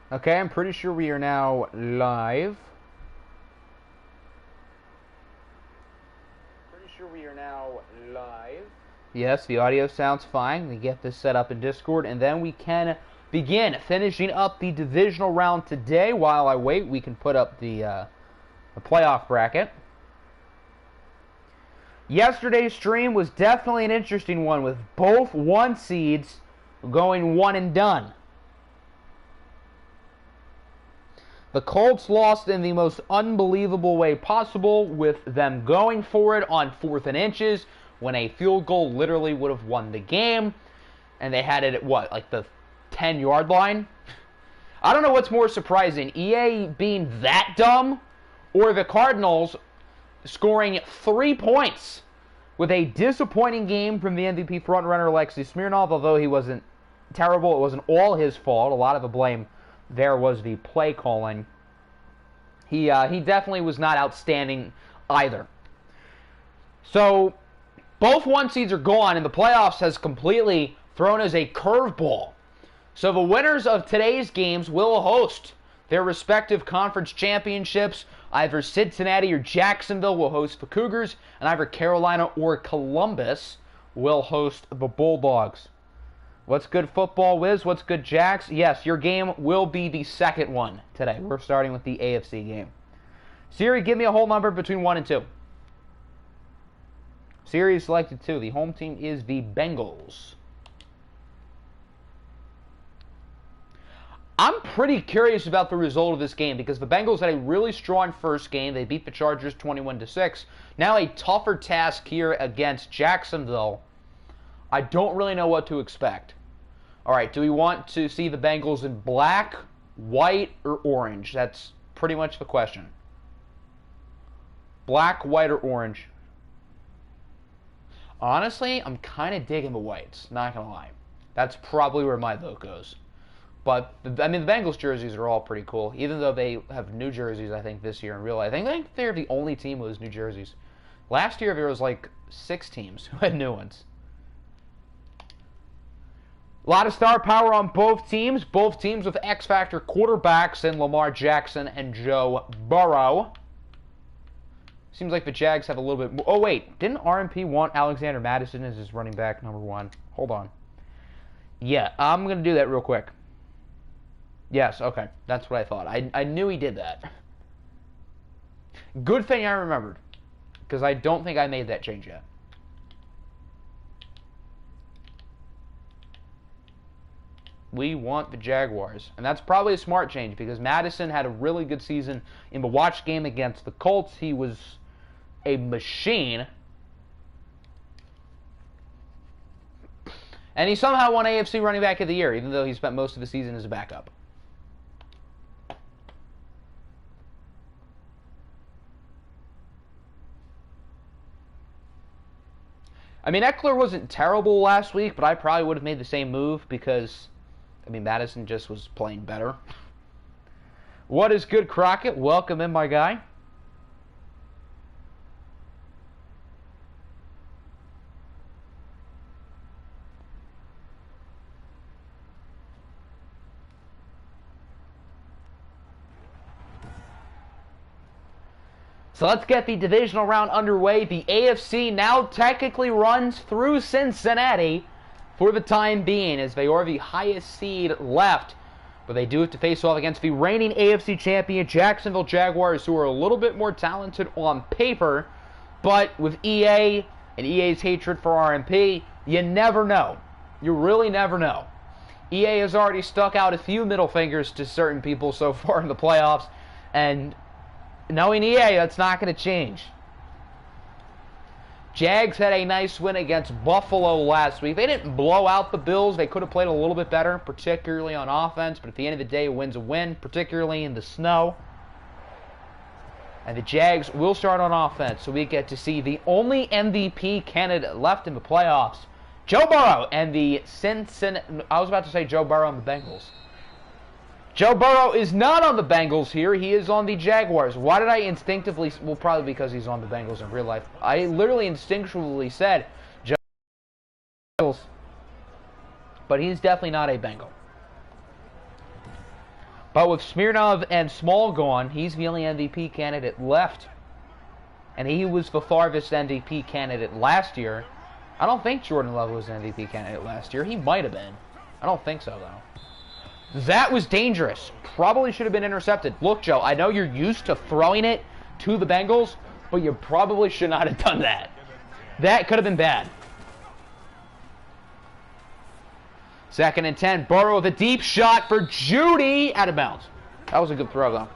Okay, I'm pretty sure we are now live. Yes, the audio sounds fine. We get this set up in Discord, and then we can begin finishing up the divisional round today. While I wait, we can put up the playoff bracket. Yesterday's stream was definitely an interesting one, with both 1 seeds going one and done. The Colts lost in the most unbelievable way possible, with them going for it on 4th and inches when a field goal literally would have won the game. And they had it at what, like the 10-yard line? I don't know what's more surprising, EA being that dumb or the Cardinals scoring 3 points with a disappointing game from the MVP frontrunner Alexei Smirnov. Although he wasn't terrible, it wasn't all his fault. A lot of the blame there was the play calling. He definitely was not outstanding either. So both 1 seeds are gone, and the playoffs has completely thrown as a curveball. So the winners of today's games will host their respective conference championships. Either Cincinnati or Jacksonville will host the Cougars, and either Carolina or Columbus will host the Bulldogs. What's good, Football Wiz? What's good, Jax? Yes, your game will be the second one today. We're starting with the AFC game. Siri, give me a whole number between 1 and 2. Siri selected 2. The home team is the Bengals. I'm pretty curious about the result of this game because the Bengals had a really strong first game. They beat the Chargers 21-6. Now a tougher task here against Jacksonville. I don't really know what to expect. All right, do we want to see the Bengals in black, white, or orange? That's pretty much the question. Black, white, or orange? Honestly, I'm kind of digging the whites, not going to lie. That's probably where my vote goes. But, I mean, the Bengals jerseys are all pretty cool, even though they have new jerseys, I think, this year in real life. I think they're the only team with new jerseys. Last year, there was like 6 teams who had new ones. A lot of star power on both teams with X-Factor quarterbacks in Lamar Jackson and Joe Burrow. Seems like the Jags have a little bit more. Oh, wait. Didn't RMP want Alexander Madison as his running back number 1? Hold on. Yeah, I'm going to do that real quick. Yes, okay. That's what I thought. I knew he did that. Good thing I remembered, because I don't think I made that change yet. We want the Jaguars. And that's probably a smart change because Madison had a really good season in the watch game against the Colts. He was a machine. And he somehow won AFC Running Back of the Year, even though he spent most of the season as a backup. I mean, Eckler wasn't terrible last week, but I probably would have made the same move because, I mean, Madison just was playing better. What is good, Crockett? Welcome in, my guy. So let's get the divisional round underway. The AFC now technically runs through Cincinnati for the time being, as they are the highest seed left. But they do have to face off against the reigning AFC champion Jacksonville Jaguars, who are a little bit more talented on paper. But with EA and EA's hatred for RMP, you never know. You really never know. EA has already stuck out a few middle fingers to certain people so far in the playoffs, and knowing EA, that's not going to change. Jags had a nice win against Buffalo last week. They didn't blow out the Bills. They could have played a little bit better, particularly on offense. But at the end of the day, a win's a win, particularly in the snow. And the Jags will start on offense, so we get to see the only MVP candidate left in the playoffs, Joe Burrow and the Cincinnati. I was about to say Joe Burrow and the Bengals. Joe Burrow is not on the Bengals here. He is on the Jaguars. Why did I instinctively... Well, probably because he's on the Bengals in real life. I literally instinctually said Joe Bengals, but he's definitely not a Bengal. But with Smirnov and Small gone, he's the only MVP candidate left. And he was the farthest MVP candidate last year. I don't think Jordan Love was an MVP candidate last year. He might have been. I don't think so, though. That was dangerous. Probably should have been intercepted. Look, Joe, I know you're used to throwing it to the Bengals, but you probably should not have done that. That could have been bad. 2nd and 10. Burrow with a deep shot for Judy. Out of bounds. That was a good throw, though.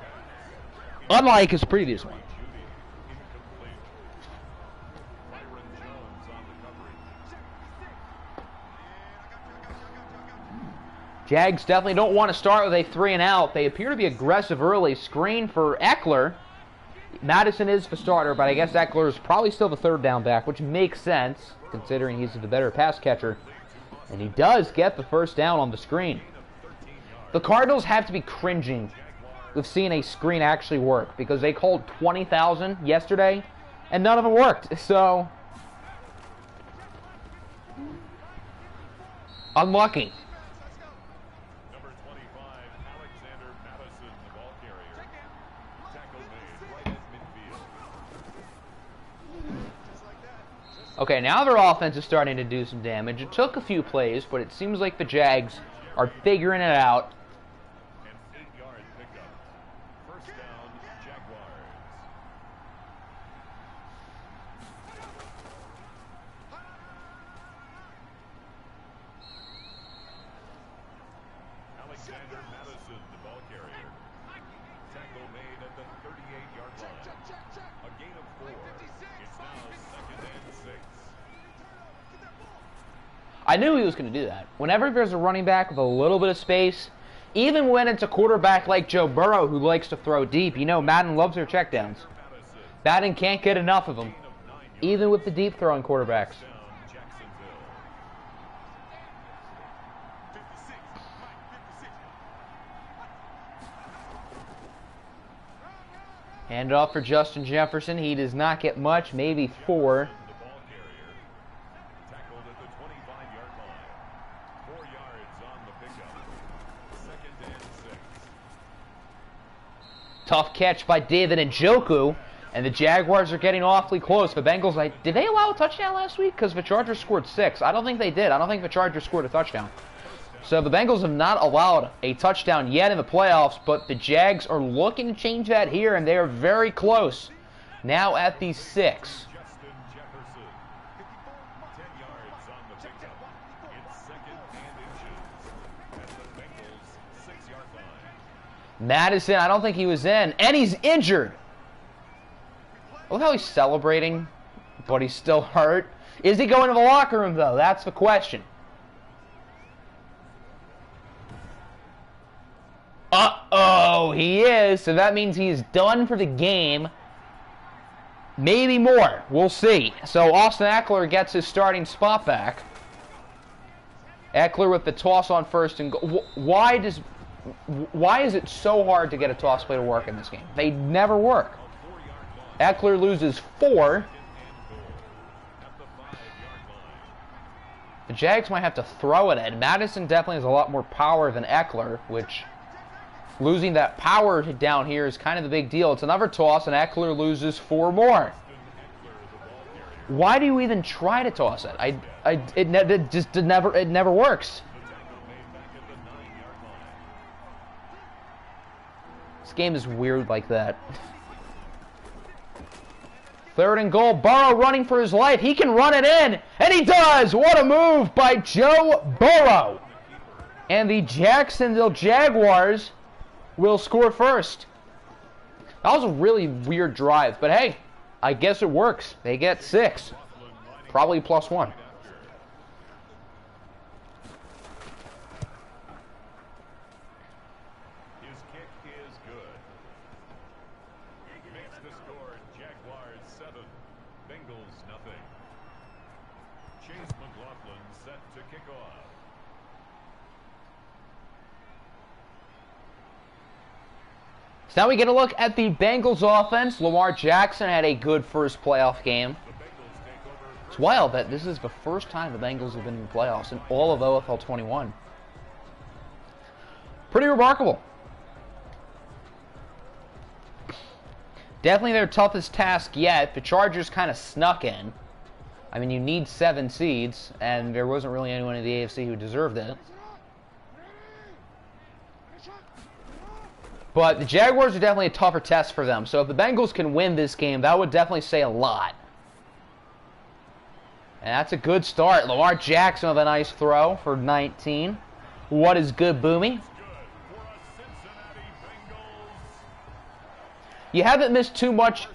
Unlike his previous one. Jags definitely don't want to start with a 3-and-out. They appear to be aggressive early. Screen for Eckler. Madison is the starter, but I guess Eckler is probably still the 3rd down back, which makes sense, considering he's the better pass catcher. And he does get the 1st down on the screen. The Cardinals have to be cringing with seeing a screen actually work, because they called 20,000 yesterday, and none of them worked. So, unlucky. Okay, now their offense is starting to do some damage. It took a few plays, but it seems like the Jags are figuring it out. An 8-yard pickup. 1st down, Jaguars. Alexander Madison, the ball carrier. Tackle made at the 38-yard line. A gain of 4. It's now 2nd and 6. I knew he was going to do that. Whenever there's a running back with a little bit of space, even when it's a quarterback like Joe Burrow who likes to throw deep, you know Madden loves their checkdowns. Madden can't get enough of them, even with the deep throwing quarterbacks. Hand off for Justin Jefferson. He does not get much, maybe 4. Tough catch by David Njoku, and the Jaguars are getting awfully close. The Bengals, did they allow a touchdown last week? Because the Chargers scored 6. I don't think they did. I don't think the Chargers scored a touchdown. So the Bengals have not allowed a touchdown yet in the playoffs, but the Jags are looking to change that here, and they are very close. Now at the 6. Madison, I don't think he was in, and he's injured. Look how he's celebrating, but he's still hurt. Is he going to the locker room, though? That's the question. Uh-oh, he is. So that means he's done for the game. Maybe more. We'll see. So Austin Eckler gets his starting spot back. Eckler with the toss on 1st and goal. Why is it so hard to get a toss play to work in this game? They never work. Eckler loses 4. The Jags might have to throw it in. Madison definitely has a lot more power than Eckler, which losing that power down here is kind of the big deal. It's another toss, and Eckler loses 4 more. Why do you even try to toss it? It never works. This game is weird like that. 3rd and goal. Burrow running for his life. He can run it in, and he does. What a move by Joe Burrow. And the Jacksonville Jaguars will score first. That was a really weird drive, but hey, I guess it works. They get 6. Probably +1. So now we get a look at the Bengals offense. Lamar Jackson had a good first playoff game. It's wild that this is the first time the Bengals have been in the playoffs in all of OFL 21. Pretty remarkable. Definitely their toughest task yet. The Chargers kind of snuck in. I mean, you need 7 seeds, and there wasn't really anyone in the AFC who deserved it. But the Jaguars are definitely a tougher test for them. So if the Bengals can win this game, that would definitely say a lot. And that's a good start. Lamar Jackson with a nice throw for 19. What is good, Boomy? You haven't missed too much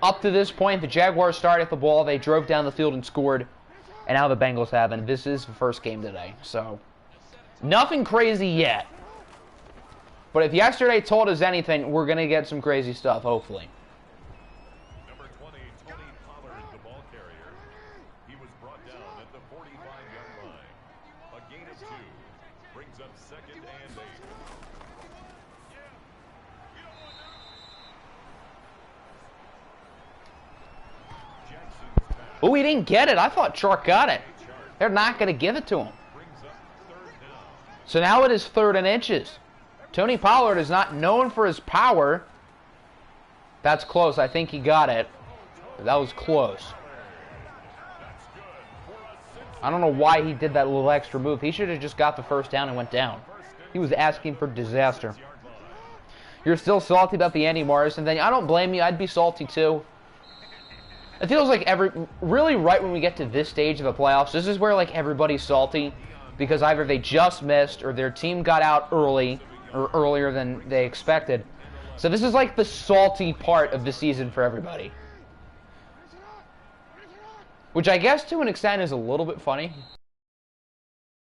up to this point. The Jaguars started the ball. They drove down the field and scored. And now the Bengals haven't. This is the first game today. So, nothing crazy yet. But if yesterday told us anything, we're going to get some crazy stuff, hopefully. Number 20, Tony Pollard, the ball carrier. He was brought down at the 45-yard line. A gain of 2 brings up 2nd and 8. Oh, he didn't get it. I thought Chark got it. They're not going to give it to him. So now it is 3rd and inches. Tony Pollard is not known for his power. That's close. I think he got it. But that was close. I don't know why he did that little extra move. He should have just got the first down and went down. He was asking for disaster. You're still salty about the Andy Morrison thing. I don't blame you. I'd be salty too. It feels like really right when we get to this stage of the playoffs, this is where like everybody's salty because either they just missed or their team got out early or earlier than they expected. So this is like the salty part of the season for everybody. Which I guess to an extent is a little bit funny.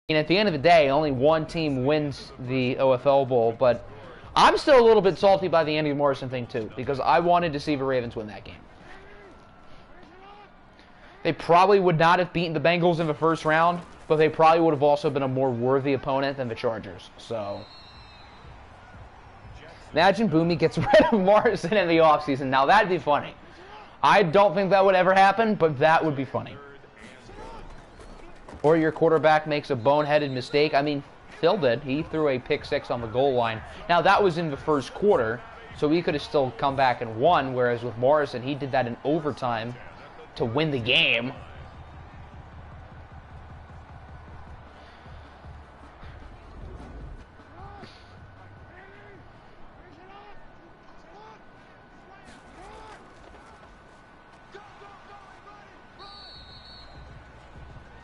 And at the end of the day, only one team wins the OFL Bowl, but I'm still a little bit salty by the Andy Morrison thing too, because I wanted to see the Ravens win that game. They probably would not have beaten the Bengals in the first round, but they probably would have also been a more worthy opponent than the Chargers. So, imagine Boomy gets rid of Morrison in the offseason. Now, that'd be funny. I don't think that would ever happen, but that would be funny. Or your quarterback makes a boneheaded mistake. I mean, Phil did. He threw a pick-6 on the goal line. Now, that was in the first quarter, so he could have still come back and won, whereas with Morrison, he did that in overtime to win the game.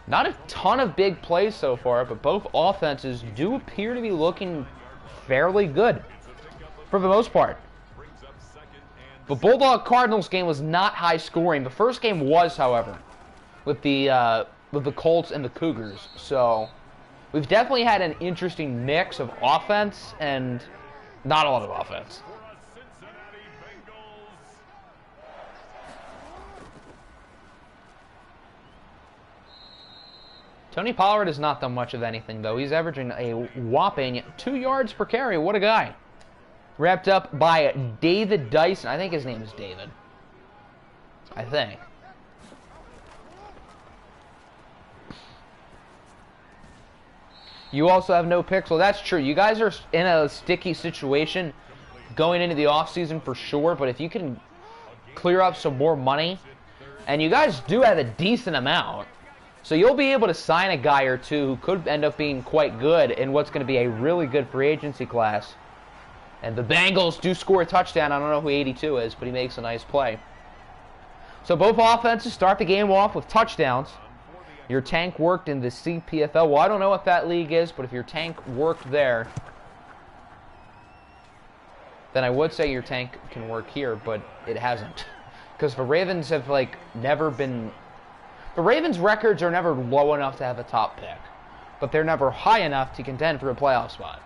Not a ton of big plays so far, but both offenses do appear to be looking fairly good for the most part. The Bulldog-Cardinals game was not high scoring. The first game was, however, with the Colts and the Cougars. So we've definitely had an interesting mix of offense and not a lot of offense. Tony Pollard has not done much of anything, though. He's averaging a whopping 2 yards per carry. What a guy. Wrapped up by David Dyson. I think his name is David. I think. You also have no picks. Well, that's true. You guys are in a sticky situation going into the offseason for sure, but if you can clear up some more money, and you guys do have a decent amount, so you'll be able to sign a guy or two who could end up being quite good in what's going to be a really good free agency class. And the Bengals do score a touchdown. I don't know who 82 is, but he makes a nice play. So both offenses start the game off with touchdowns. Your tank worked in the CPFL. Well, I don't know what that league is, but if your tank worked there, then I would say your tank can work here, but it hasn't. Because the Ravens have, like, never been... The Ravens' records are never low enough to have a top pick, but they're never high enough to contend for a playoff spot.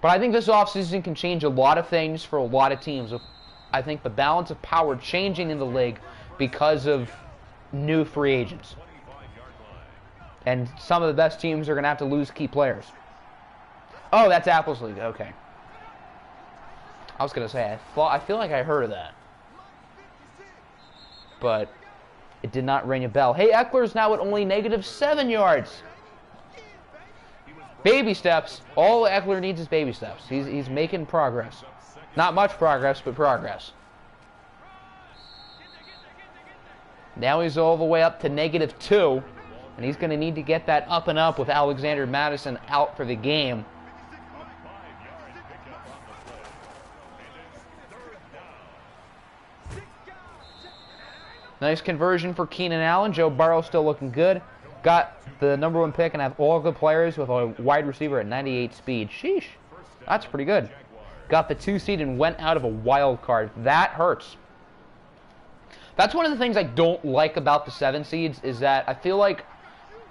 But I think this offseason can change a lot of things for a lot of teams. I think the balance of power changing in the league because of new free agents. And some of the best teams are going to have to lose key players. Oh, that's Apple's League. Okay. I was going to say, I feel like I heard of that. But it did not ring a bell. Hey, Eckler's now at only -7 yards. Baby steps. All Eckler needs is baby steps. He's making progress. Not much progress, but progress. Now he's all the way up to -2, and he's going to need to get that up and up with Alexander Madison out for the game. Nice conversion for Keenan Allen. Joe Burrow still looking good. Got the #1 pick and have all good players with a wide receiver at 98 speed. Sheesh. That's pretty good. Got the 2 seed and went out of a wild card. That hurts. That's one of the things I don't like about the 7 seeds is that I feel like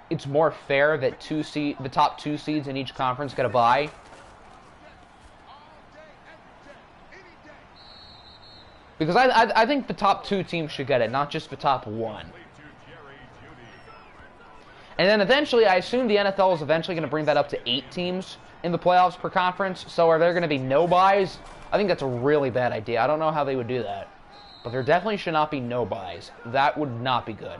it's more fair that the top 2 seeds in each conference get a bye. Because I think the top 2 teams should get it, not just the top 1. And then eventually, I assume the NFL is eventually going to bring that up to 8 teams in the playoffs per conference. So are there going to be no byes? I think that's a really bad idea. I don't know how they would do that. But there definitely should not be no byes. That would not be good.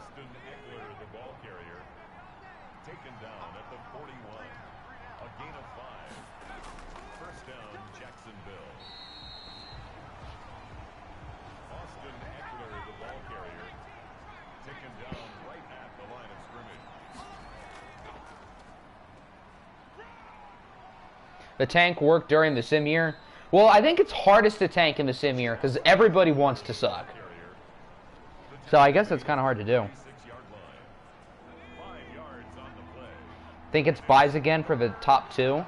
The tank worked during the sim year. Well, I think it's hardest to tank in the sim year because everybody wants to suck. So I guess that's kind of hard to do. Think it's buys again for the top 2.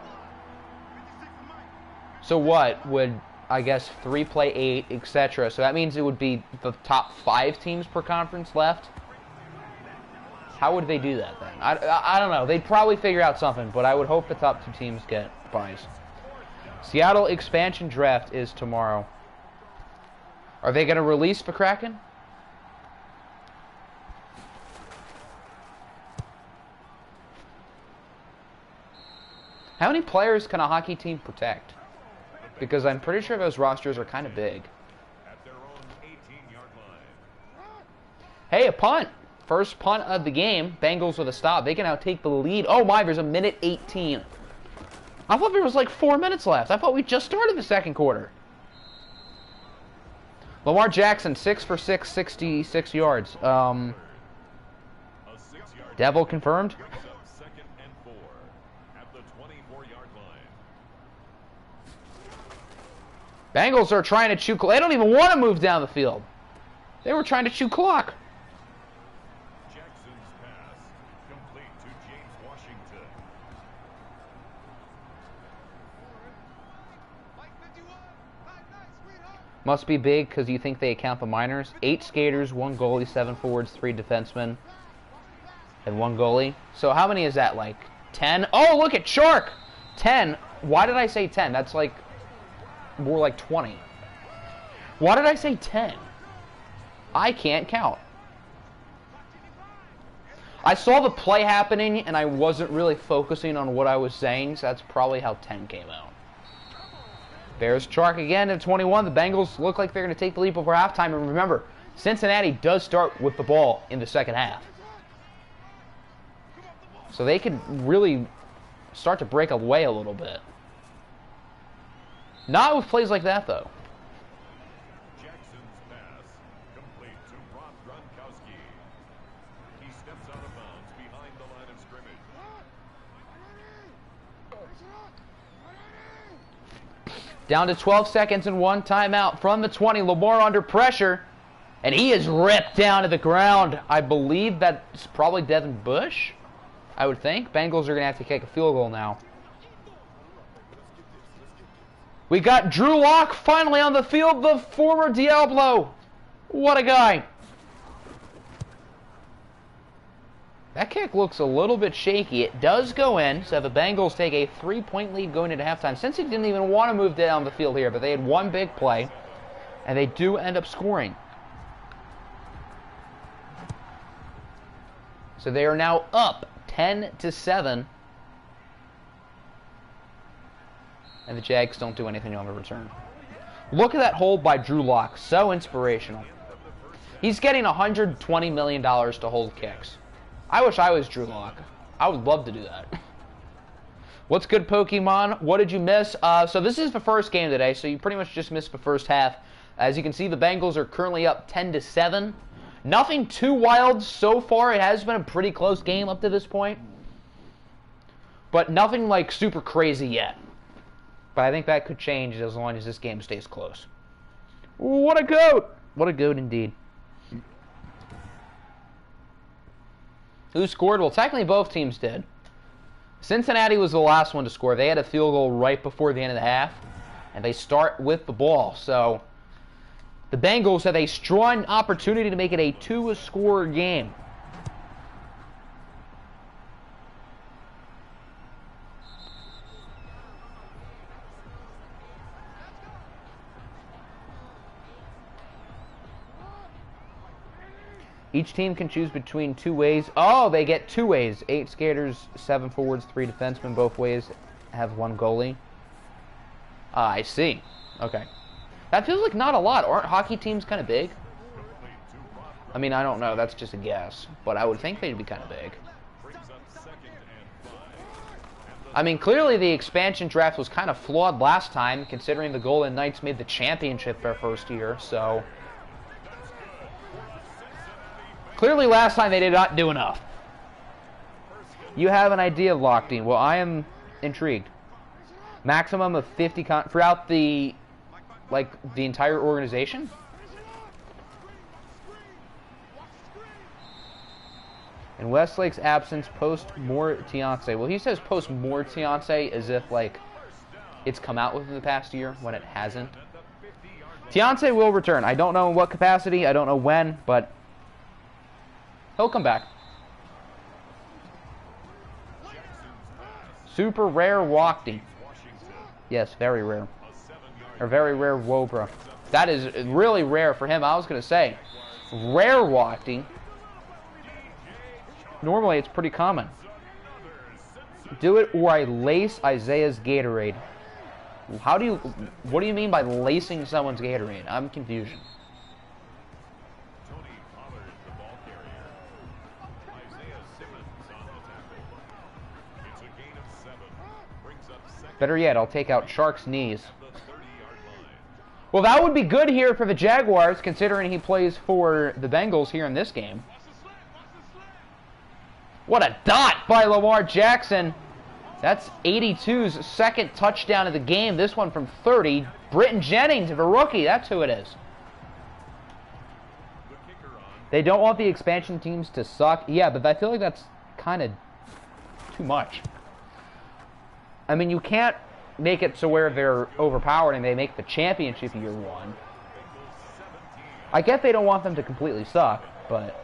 So what would, I guess, 3 play 8, etc. So that means it would be the top 5 teams per conference left. How would they do that then? I don't know. They'd probably figure out something, but I would hope the top 2 teams get buys. Seattle expansion draft is tomorrow. Are they going to release the Kraken? How many players can a hockey team protect? Because I'm pretty sure those rosters are kind of big. Hey, a punt. First punt of the game. Bengals with a stop. They can now take the lead. Oh my, there's a minute 18. I thought there was like 4 minutes left. I thought we just started the second quarter. Lamar Jackson, 6 for 6, 66 yards. Devil confirmed. Bengals are trying to chew clock. They don't even want to move down the field. They were trying to chew clock. Jackson's pass complete to James Washington. Must be big because you think they account the minors. 8 skaters, 1 goalie, 7 forwards, 3 defensemen, and 1 goalie. So how many is that, like 10? Oh, look at Shark! 10. Why did I say 10? That's like more like 20. Why did I say 10? I can't count. I saw the play happening and I wasn't really focusing on what I was saying, so that's probably how 10 came out. Bears chalk again at 21. The Bengals look like they're going to take the lead before halftime. And remember, Cincinnati does start with the ball in the second half. So they could really start to break away a little bit. Not with plays like that, though. Jackson's pass complete to Rob Gronkowski. He steps out of bounds behind the line of scrimmage. Down to 12 seconds and 1 timeout from the 20. Lamar under pressure, and he is ripped down to the ground. I believe that's probably Devin Bush, I would think. Bengals are going to have to kick a field goal now. We got Drew Lock finally on the field, the former Diablo. What a guy. That kick looks a little bit shaky. It does go in, so the Bengals take a 3-point lead going into halftime. Since he didn't even want to move down the field here, but they had one big play, and they do end up scoring. So they are now up 10-7. And the Jags don't do anything on the return. Look at that hold by Drew Lock. So inspirational. He's getting $120 million to hold kicks. I wish I was Drew Lock. I would love to do that. What's good, Pokemon? What did you miss? So this is the first game today, so you pretty much just missed the first half. As you can see, the Bengals are currently up 10-7. Nothing too wild so far. It has been a pretty close game up to this point. But nothing like super crazy yet. But I think that could change as long as this game stays close. What a goat! What a goat indeed. Who scored? Well, technically both teams did. Cincinnati was the last one to score. They had a field goal right before the end of the half, and they start with the ball. So the Bengals have a strong opportunity to make it a 2-score game. Each team can choose between 2 ways. Oh, they get 2 ways. 8 skaters, 7 forwards, 3 defensemen. Both ways have 1 goalie. I see. Okay. That feels like not a lot. Aren't hockey teams kind of big? I mean, I don't know. That's just a guess. But I would think they'd be kind of big. I mean, clearly the expansion draft was kind of flawed last time, considering the Golden Knights made the championship their first year, so clearly last time they did not do enough. You have an idea of Lockdown. Well, I am intrigued. Maximum of 50 throughout the entire organization? In Westlake's absence, post Mortiance. Well, he says post Mortiance as if, like, it's come out within the past year when it hasn't. Tiance will return. I don't know in what capacity. I don't know when, but he'll come back. Super rare Walkdy. Yes, very rare. Or very rare Wobra. That is really rare for him. I was going to say, rare Walkdy. Normally, it's pretty common. Do it or I lace Isaiah's Gatorade. What do you mean by lacing someone's Gatorade? I'm confused. Better yet, I'll take out Shark's knees. Well, that would be good here for the Jaguars, considering he plays for the Bengals here in this game. What a dot by Lamar Jackson. That's 82's second touchdown of the game. This one from 30. Britton Jennings, the rookie. That's who it is. They don't want the expansion teams to suck. Yeah, but I feel like that's kind of too much. I mean, you can't make it so where they're overpowered and they make the championship year 1. I get they don't want them to completely suck, but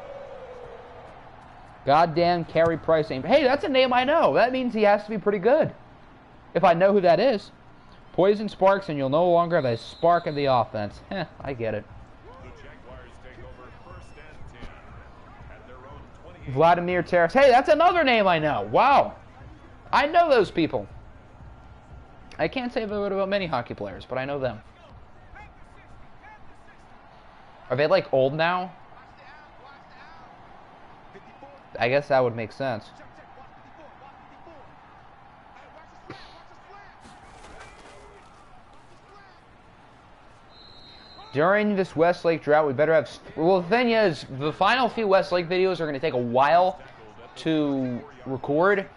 goddamn Carey Price. Hey, that's a name I know. That means he has to be pretty good. If I know who that is. Poison sparks and you'll no longer have a spark of the offense. I get it. Vladimir Teres. Hey, that's another name I know. Wow. I know those people. I can't say that about many hockey players, but I know them. Are they, like, old now? I guess that would make sense. During this Westlake drought, we better have... Well, the thing is, the final few Westlake videos are going to take a while to record.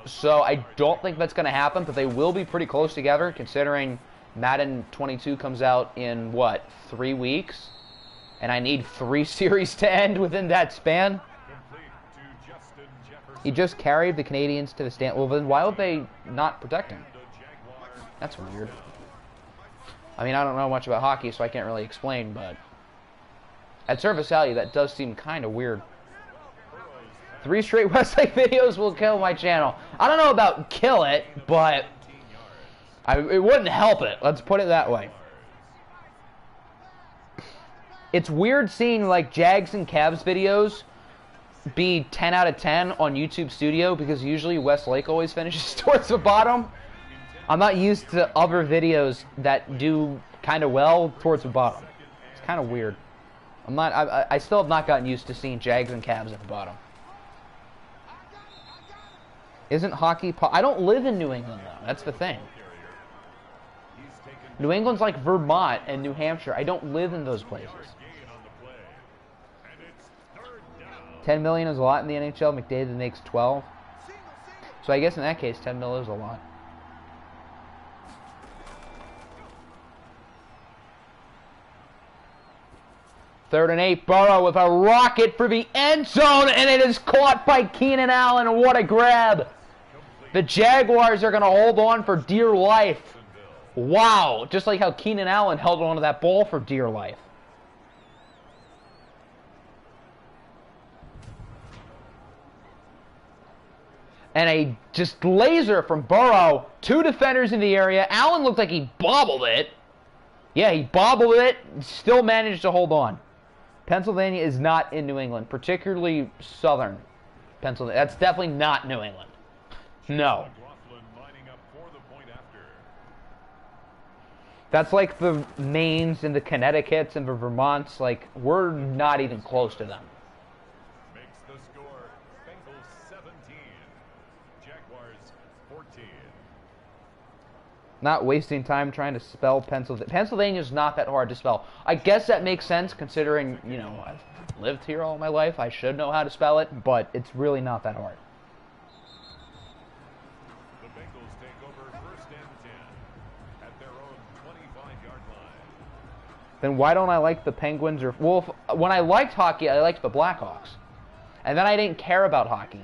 So I don't think that's going to happen, but they will be pretty close together, considering Madden 22 comes out in, what, 3 weeks? And I need 3 series to end within that span. He just carried the Canadians to the stand. Well, then why would they not protect him? That's weird. I mean, I don't know much about hockey, so I can't really explain, but at surface value, that does seem kind of weird. 3 straight Westlake videos will kill my channel. I don't know about kill it, but it wouldn't help it. Let's put it that way. It's weird seeing, like, Jags and Cavs videos be 10 out of 10 on YouTube Studio, because usually Westlake always finishes towards the bottom. I'm not used to other videos that do kind of well towards the bottom. It's kind of weird. I still have not gotten used to seeing Jags and Cavs at the bottom. Isn't hockey... I don't live in New England, though. That's the thing. New England's like Vermont and New Hampshire. I don't live in those places. $10 million is a lot in the NHL. McDavid makes 12. So I guess in that case, 10 mil is a lot. Third and 8, Burrow with a rocket for the end zone, and it is caught by Keenan Allen. What a grab. The Jaguars are going to hold on for dear life. Wow, just like how Keenan Allen held on to that ball for dear life. And a just laser from Burrow. 2 defenders in the area. Allen looked like he bobbled it. Yeah, he bobbled it. Still managed to hold on. Pennsylvania is not in New England, particularly southern Pennsylvania. That's definitely not New England. No. That's like the Maines and the Connecticuts and the Vermonts. Like, we're not even close to them. Makes the score Bengals 17, Jaguars 14. Not wasting time trying to spell Pennsylvania. Pennsylvania is not that hard to spell. I guess that makes sense considering, you know, I've lived here all my life. I should know how to spell it, but it's really not that hard. The Bengals take over 1st and 10 at their own 25-yard line. Then why don't I like the Penguins? Or well, when I liked hockey, I liked the Blackhawks. And then I didn't care about hockey.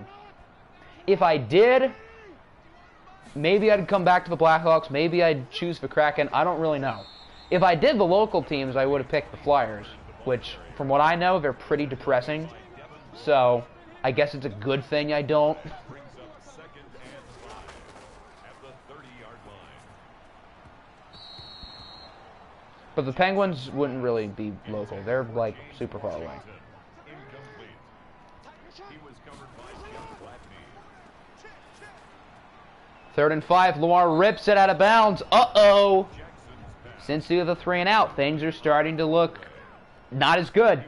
If I did, maybe I'd come back to the Blackhawks. Maybe I'd choose the Kraken. I don't really know. If I did the local teams, I would have picked the Flyers, which, from what I know, they're pretty depressing. So, I guess it's a good thing I don't. Brings up 2nd and 5 at the 30-yard line. But the Penguins wouldn't really be local. They're, like, super far away. Incomplete. He was covered by Jeff Gladney. 3rd and 5. Lamar rips it out of bounds. Uh-oh. Since you have the 3 and out, things are starting to look not as good.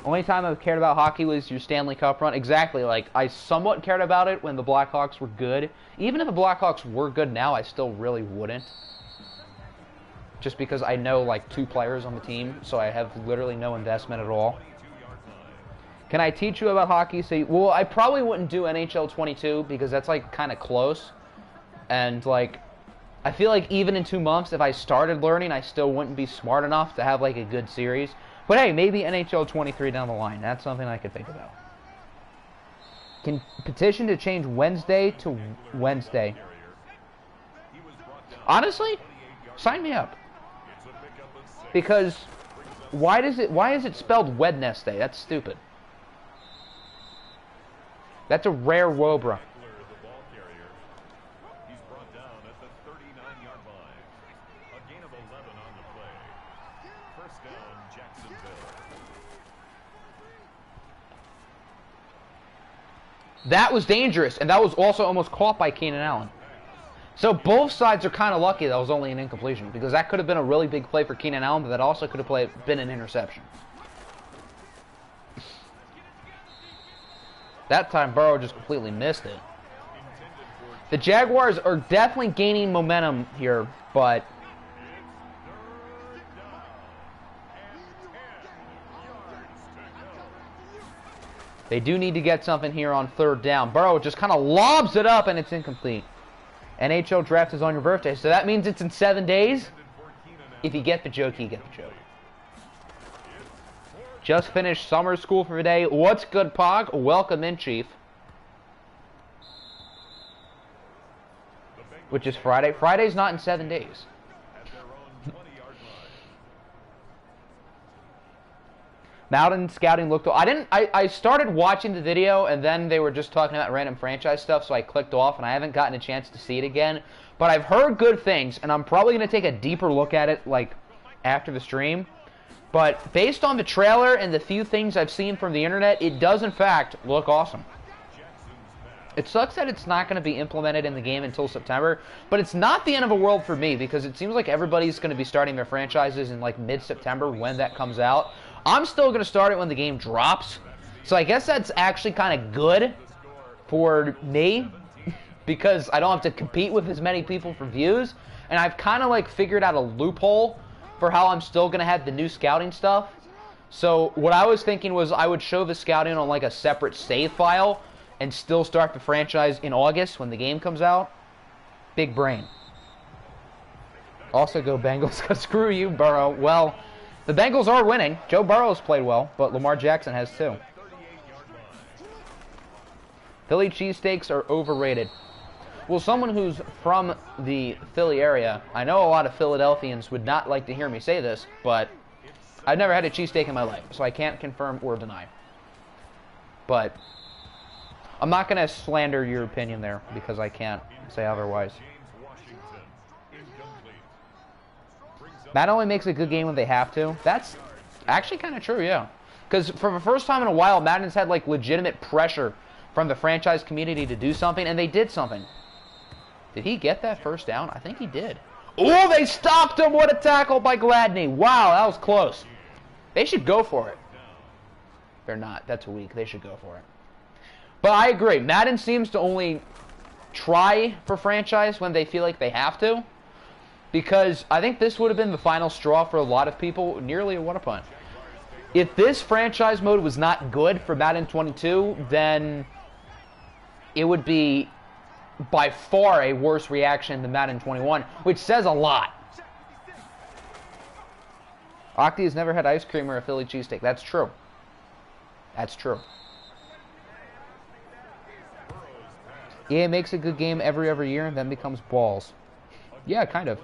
Only time I've cared about hockey was your Stanley Cup run. Exactly. Like, I somewhat cared about it when the Blackhawks were good. Even if the Blackhawks were good now, I still really wouldn't. Just because I know, like, 2 players on the team, so I have literally no investment at all. Can I teach you about hockey? So, well, I probably wouldn't do NHL 22 because that's, like, kind of close. And, like, I feel like even in 2 months, if I started learning, I still wouldn't be smart enough to have, like, a good series. But, hey, maybe NHL 23 down the line. That's something I could think about. Can petition to change Wednesday to Wednesday. Honestly, sign me up. Because why is it spelled Wednesday? That's stupid. That's a rare Wobra. He's brought down at the 39-yard line. A gain of 11 on the play. 1st down, Jacksonville. That was dangerous, and that was also almost caught by Keenan Allen. So both sides are kind of lucky that was only an incompletion, because that could have been a really big play for Keenan Allen, but that also could have been an interception. That time, Burrow just completely missed it. The Jaguars are definitely gaining momentum here, but they do need to get something here on 3rd down. Burrow just kind of lobs it up, and it's incomplete. NHL draft is on your birthday, so that means it's in 7 days. If you get the joke, you get the joke. Just finished summer school for the day. What's good, Pog? Welcome in, Chief. Which is Friday. Friday's not in 7 days. Mountain Scouting looked... I started watching the video, and then they were just talking about random franchise stuff, so I clicked off, and I haven't gotten a chance to see it again. But I've heard good things, and I'm probably going to take a deeper look at it, like, after the stream. But based on the trailer and the few things I've seen from the internet, it does, in fact, look awesome. It sucks that it's not going to be implemented in the game until September, but it's not the end of the world for me, because it seems like everybody's going to be starting their franchises in, like, mid-September when that comes out. I'm still going to start it when the game drops, so I guess that's actually kind of good for me because I don't have to compete with as many people for views. And I've kind of like figured out a loophole for how I'm still going to have the new scouting stuff. So what I was thinking was I would show the scouting on like a separate save file and still start the franchise in August when the game comes out. Big brain. Also go Bengals, because screw you, Burrow. Well, the Bengals are winning. Joe Burrow's played well, but Lamar Jackson has too. Philly cheesesteaks are overrated. Well, someone who's from the Philly area, I know a lot of Philadelphians would not like to hear me say this, but I've never had a cheesesteak in my life, so I can't confirm or deny. But I'm not going to slander your opinion there because I can't say otherwise. Madden only makes a good game when they have to. That's actually kind of true, yeah. Because for the first time in a while, Madden's had like legitimate pressure from the franchise community to do something, and they did something. Did he get that first down? I think he did. Oh, they stopped him! What a tackle by Gladney. Wow, that was close. They should go for it. They're not. That's weak. They should go for it. But I agree. Madden seems to only try for franchise when they feel like they have to. Because I think this would have been the final straw for a lot of people. Nearly a one-a-punch. If this franchise mode was not good for Madden 22, then it would be by far a worse reaction than Madden 21, which says a lot. Octi has never had ice cream or a Philly cheesesteak. That's true. That's true. EA makes a good game every year and then becomes balls. Yeah, kind of.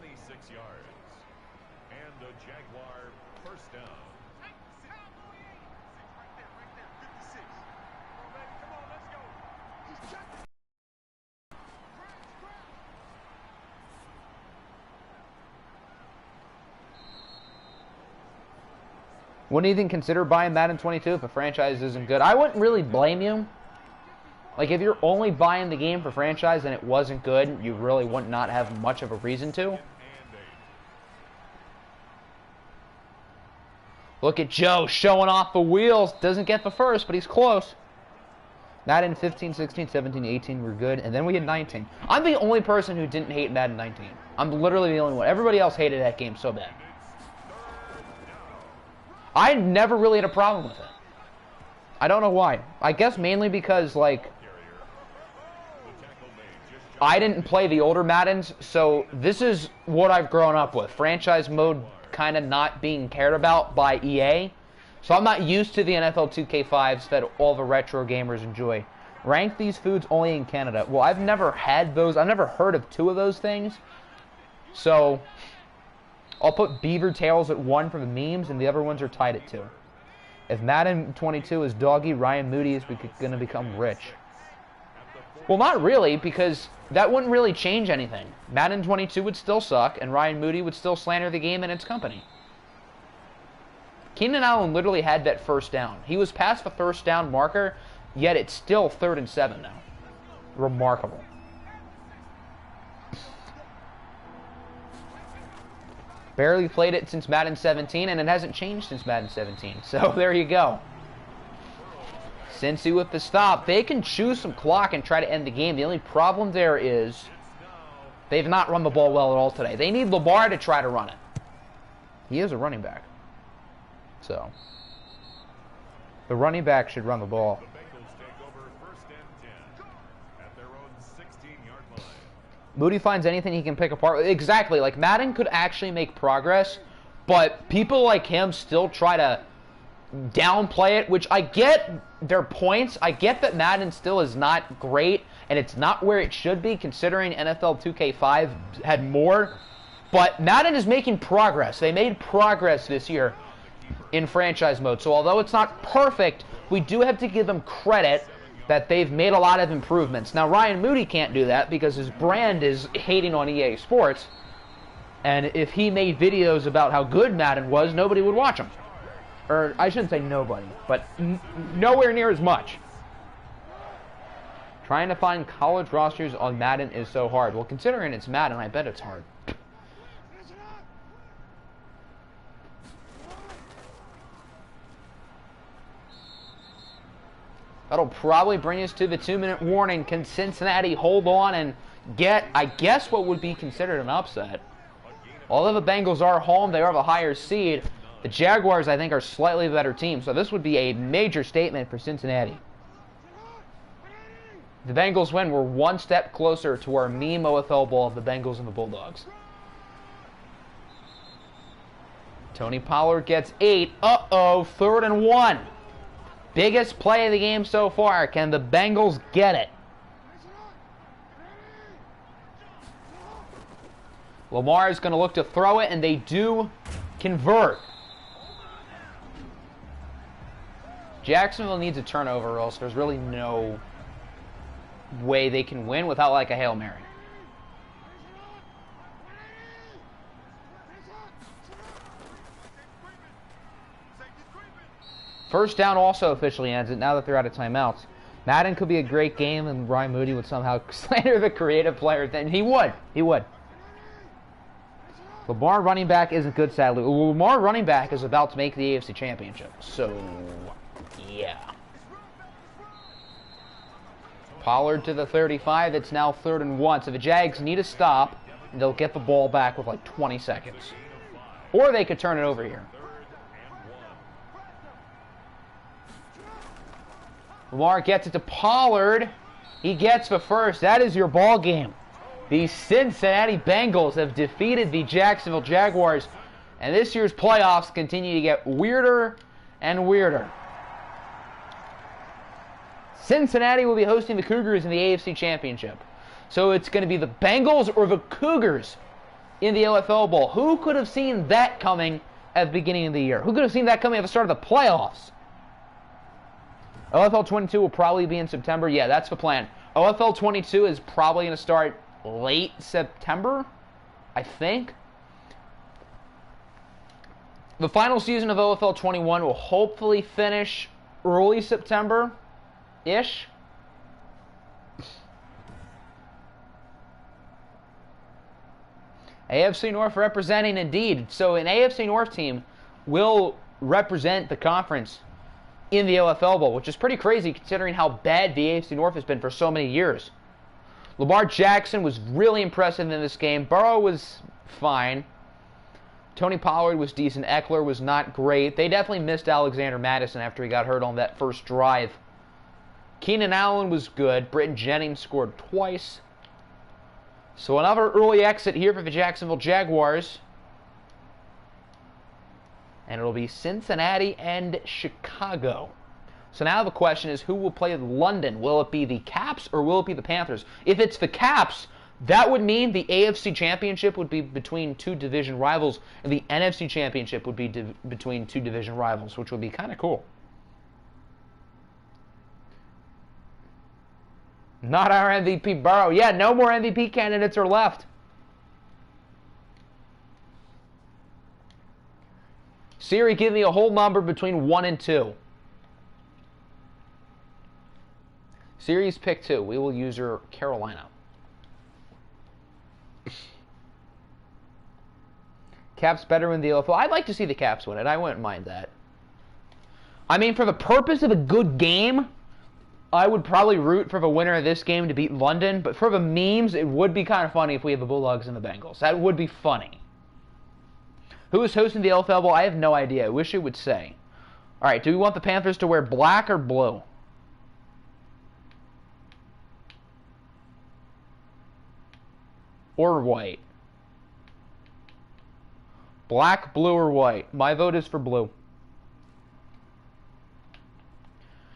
Wouldn't even consider buying Madden 22 if a franchise isn't good. I wouldn't really blame you. Like, if you're only buying the game for franchise and it wasn't good, you really would not have much of a reason to. Look at Joe showing off the wheels. Doesn't get the first, but he's close. Madden 15, 16, 17, 18 were good, and then we had 19. I'm the only person who didn't hate Madden 19. I'm literally the only one. Everybody else hated that game so bad. I never really had a problem with it. I don't know why. I guess mainly because, like, I didn't play the older Maddens, so this is what I've grown up with. Franchise mode kind of not being cared about by EA. So I'm not used to the NFL 2K5s that all the retro gamers enjoy. Rank these foods only in Canada. Well, I've never had those. I've never heard of two of those things. So I'll put beaver tails at 1 for the memes, and the other ones are tied at 2. If Madden 22 is doggy, Ryan Moody is going to become rich. Well, not really, because that wouldn't really change anything. Madden 22 would still suck, and Ryan Moody would still slander the game and its company. Keenan Allen literally had that first down. He was past the first down marker, yet it's still 3rd and 7 now. Remarkable. Barely played it since Madden 17, and it hasn't changed since Madden 17. So there you go. Cincy with the stop. They can choose some clock and try to end the game. The only problem there is they've not run the ball well at all today. They need Lamar to try to run it. He is a running back. So the running back should run the ball. Moody finds anything he can pick apart. Exactly. Like, Madden could actually make progress, but people like him still try to downplay it, which I get their points. I get that Madden still is not great, and it's not where it should be, considering NFL 2K5 had more. But Madden is making progress. They made progress this year in franchise mode. So although it's not perfect, we do have to give them credit that they've made a lot of improvements. Now, Ryan Moody can't do that because his brand is hating on EA Sports. And if he made videos about how good Madden was, nobody would watch him. Or, I shouldn't say nobody, but nowhere near as much. Trying to find college rosters on Madden is so hard. Well, considering it's Madden, I bet it's hard. That'll probably bring us to the 2-minute warning. Can Cincinnati hold on and get, I guess, what would be considered an upset? Although the Bengals are home, they are the higher seed. The Jaguars, I think, are slightly better team, so this would be a major statement for Cincinnati. The Bengals win. We're one step closer to our meme OFL ball of the Bengals and the Bulldogs. Tony Pollard gets 8. Uh-oh, 3rd and 1. Biggest play of the game so far. Can the Bengals get it? Lamar is going to look to throw it, and they do convert. Jacksonville needs a turnover, or else there's really no way they can win without, like, a Hail Mary. First down also officially ends it now that they're out of timeouts. Madden could be a great game, and Ryan Moody would somehow slander the creative player. Then he would. He would. Lamar running back isn't good, sadly. Lamar running back is about to make the AFC Championship. So, yeah. Pollard to the 35. It's now 3rd and 1. So the Jags need a stop, and they'll get the ball back with like 20 seconds. Or they could turn it over here. Lamar gets it to Pollard. He gets the first. That is your ball game. The Cincinnati Bengals have defeated the Jacksonville Jaguars, and this year's playoffs continue to get weirder and weirder. Cincinnati will be hosting the Cougars in the AFC Championship. So it's going to be the Bengals or the Cougars in the OFL Bowl. Who could have seen that coming at the beginning of the year? Who could have seen that coming at the start of the playoffs? OFL 22 will probably be in September. Yeah, that's the plan. OFL 22 is probably going to start late September, I think. The final season of OFL 21 will hopefully finish early September-ish. AFC North representing indeed. So an AFC North team will represent the conference in the OFL Bowl, which is pretty crazy considering how bad the AFC North has been for so many years. Lamar Jackson was really impressive in this game. Burrow was fine. Tony Pollard was decent. Eckler was not great. They definitely missed Alexander Madison after he got hurt on that first drive. Keenan Allen was good. Britton Jennings scored twice. So another early exit here for the Jacksonville Jaguars. And it'll be Cincinnati and Chicago. So now the question is, who will play London? Will it be the Caps or will it be the Panthers? If it's the Caps, that would mean the AFC Championship would be between two division rivals, and the NFC Championship would be between two division rivals, which would be kind of cool. Not our MVP, Burrow. Yeah, no more MVP candidates are left. Siri, give me a whole number between 1 and 2. Siri's pick 2. We will use her Carolina. Caps better in the OFL. I'd like to see the Caps win it. I wouldn't mind that. I mean, for the purpose of a good game, I would probably root for the winner of this game to beat London. But for the memes, it would be kind of funny if we have the Bulldogs and the Bengals. That would be funny. Who is hosting the OFL Bowl? I have no idea. I wish it would say. All right, do we want the Panthers to wear black or blue? Or white? Black, blue, or white? My vote is for blue.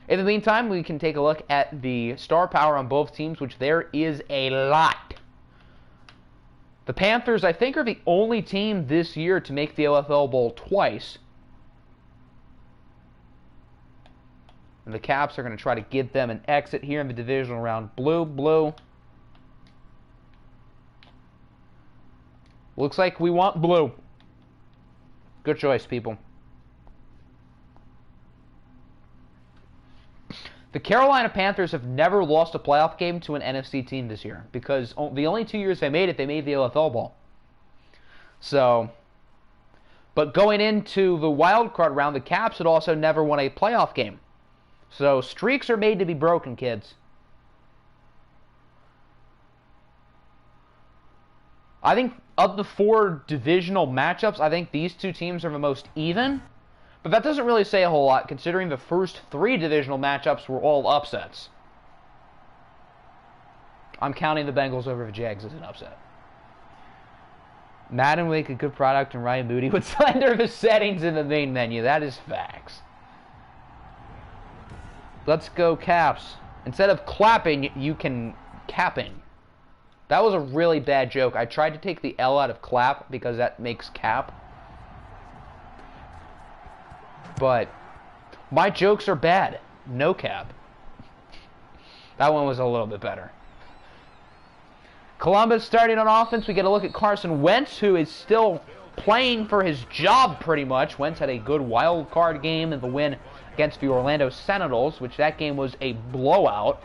In the meantime, we can take a look at the star power on both teams, which there is a lot. The Panthers, I think, are the only team this year to make the OFL Bowl twice. And the Caps are going to try to give them an exit here in the divisional round. Blue, blue. Looks like we want blue. Good choice, people. The Carolina Panthers have never lost a playoff game to an NFC team this year because the only 2 years they made it, they made the OFL Bowl. So, but going into the wild card round, the Caps had also never won a playoff game. So streaks are made to be broken, kids. I think of the 4 divisional matchups, I think these two teams are the most even. But that doesn't really say a whole lot, considering the first 3 divisional matchups were all upsets. I'm counting the Bengals over the Jags as an upset. Madden would make a good product, and Ryan Moody would slander the settings in the main menu. That is facts. Let's go Caps. Instead of clapping, you can capping. That was a really bad joke. I tried to take the L out of clap because that makes cap. But my jokes are bad. No cap. That one was a little bit better. Columbus starting on offense. We get a look at Carson Wentz, who is still playing for his job pretty much. Wentz had a good wild card game in the win against the Orlando Sentinels, which that game was a blowout.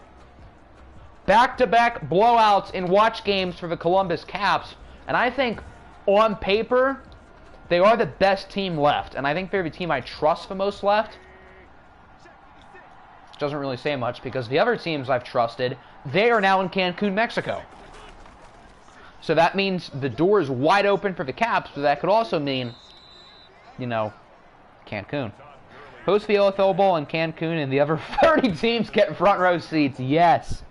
Back-to-back blowouts in watch games for the Columbus Caps. And I think, on paper, they are the best team left. And I think they're the team I trust the most left. Which doesn't really say much, because the other teams I've trusted, they are now in Cancun, Mexico. So that means the door is wide open for the Caps, but that could also mean, you know, Cancun. Host the OFL Bowl in Cancun, and the other 30 teams get front row seats. Yes.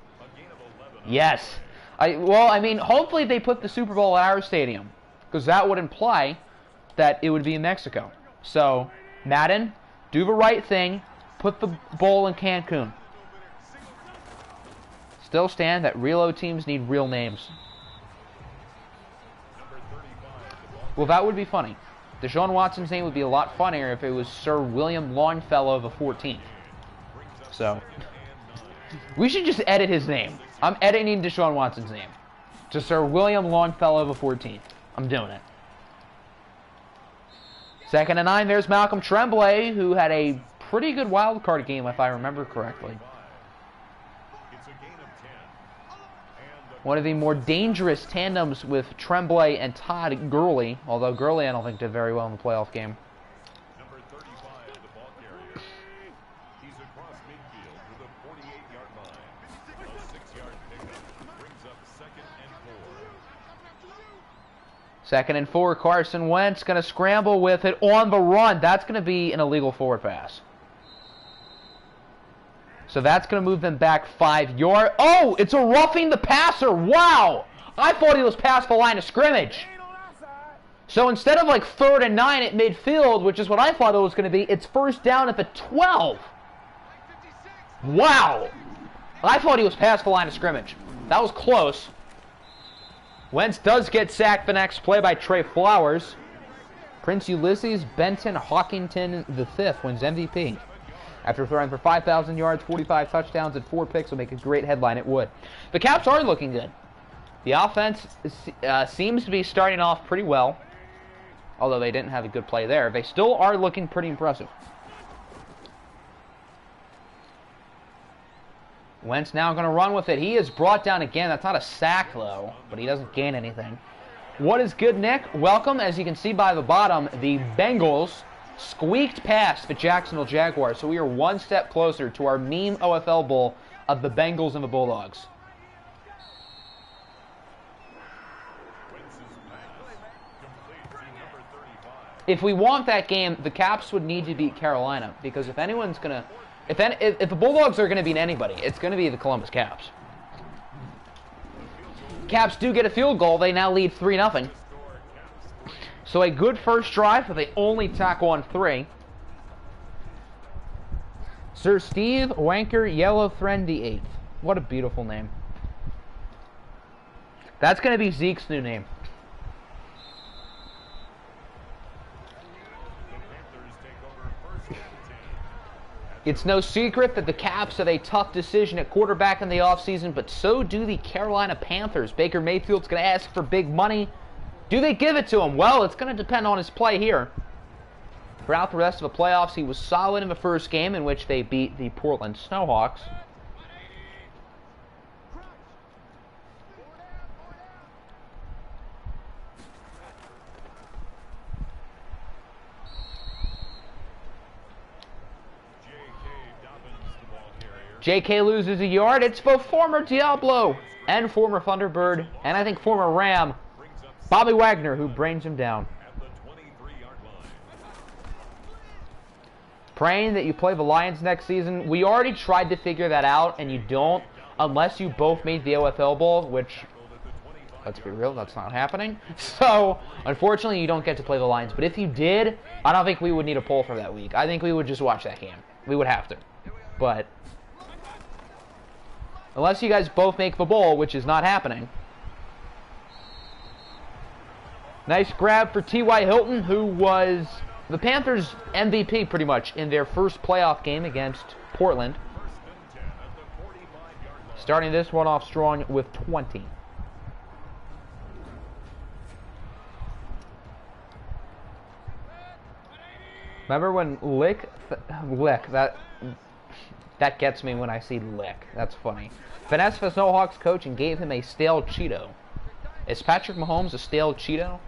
Yes. I mean, hopefully they put the Super Bowl at our stadium, because that would imply that it would be in Mexico. So, Madden, do the right thing. Put the bowl in Cancun. Still stand that reload teams need real names. Well, that would be funny. Deshaun Watson's name would be a lot funnier if it was Sir William Longfellow the 14th. So, we should just edit his name. I'm editing Deshaun Watson's name to Sir William Longfellow the 14th. I'm doing it. 2nd and 9, there's Malcolm Tremblay, who had a pretty good wild card game, if I remember correctly. One of the more dangerous tandems with Tremblay and Todd Gurley, although Gurley I don't think did very well in the playoff game. Number 35, the ball carrier. He's across midfield to the 48-yard line. A 6-yard pickup brings up 2nd and 4. 2nd and 4, Carson Wentz going to scramble with it on the run. That's going to be an illegal forward pass. So that's going to move them back 5 yards. Oh, it's a roughing the passer. Wow. I thought he was past the line of scrimmage. So instead of like 3rd and 9 at midfield, which is what I thought it was going to be, it's 1st down at the 12. Wow. I thought he was past the line of scrimmage. That was close. Wentz does get sacked the next play by Trey Flowers. Prince Ulysses Benton Hawkington V wins MVP. After throwing for 5,000 yards, 45 touchdowns, and 4 picks, will make a great headline. It would. The Caps are looking good. The offense seems to be starting off pretty well, although they didn't have a good play there. They still are looking pretty impressive. Wentz now going to run with it. He is brought down again. That's not a sack, though, but he doesn't gain anything. What is good, Nick? Welcome. As you can see by the bottom, the Bengals squeaked past the Jacksonville Jaguars, so we are one step closer to our meme OFL Bowl of the Bengals and the Bulldogs. If we want that game, the Caps would need to beat Carolina, because if anyone's going to... If the Bulldogs are going to beat anybody, it's going to be the Columbus Caps. Caps do get a field goal. They now lead 3-0. So a good first drive, but they only tackle on 3. Sir Steve Wanker Yellowthren VIII. What a beautiful name. That's going to be Zeke's new name. It's no secret that the Caps have a tough decision at quarterback in the offseason, but so do the Carolina Panthers. Baker Mayfield's going to ask for big money. Do they give it to him? Well, it's going to depend on his play here. Throughout the rest of the playoffs, he was solid in the first game in which they beat the Portland Snowhawks. JK loses a yard. It's for former Diablo and former Thunderbird, and I think former Ram, Bobby Wagner, who brings him down. Praying that you play the Lions next season. We already tried to figure that out, and you don't unless you both made the OFL Bowl, which, let's be real, that's not happening. So, unfortunately, you don't get to play the Lions. But if you did, I don't think we would need a poll for that week. I think we would just watch that game. We would have to. But unless you guys both make the bowl, which is not happening. Nice grab for T.Y. Hilton, who was the Panthers' MVP pretty much in their first playoff game against Portland. Starting this one off strong with 20. Remember when Lick, that gets me when I see Lick. That's funny. Finesse the Snowhawks coach and gave him a stale Cheeto. Is Patrick Mahomes a stale Cheeto?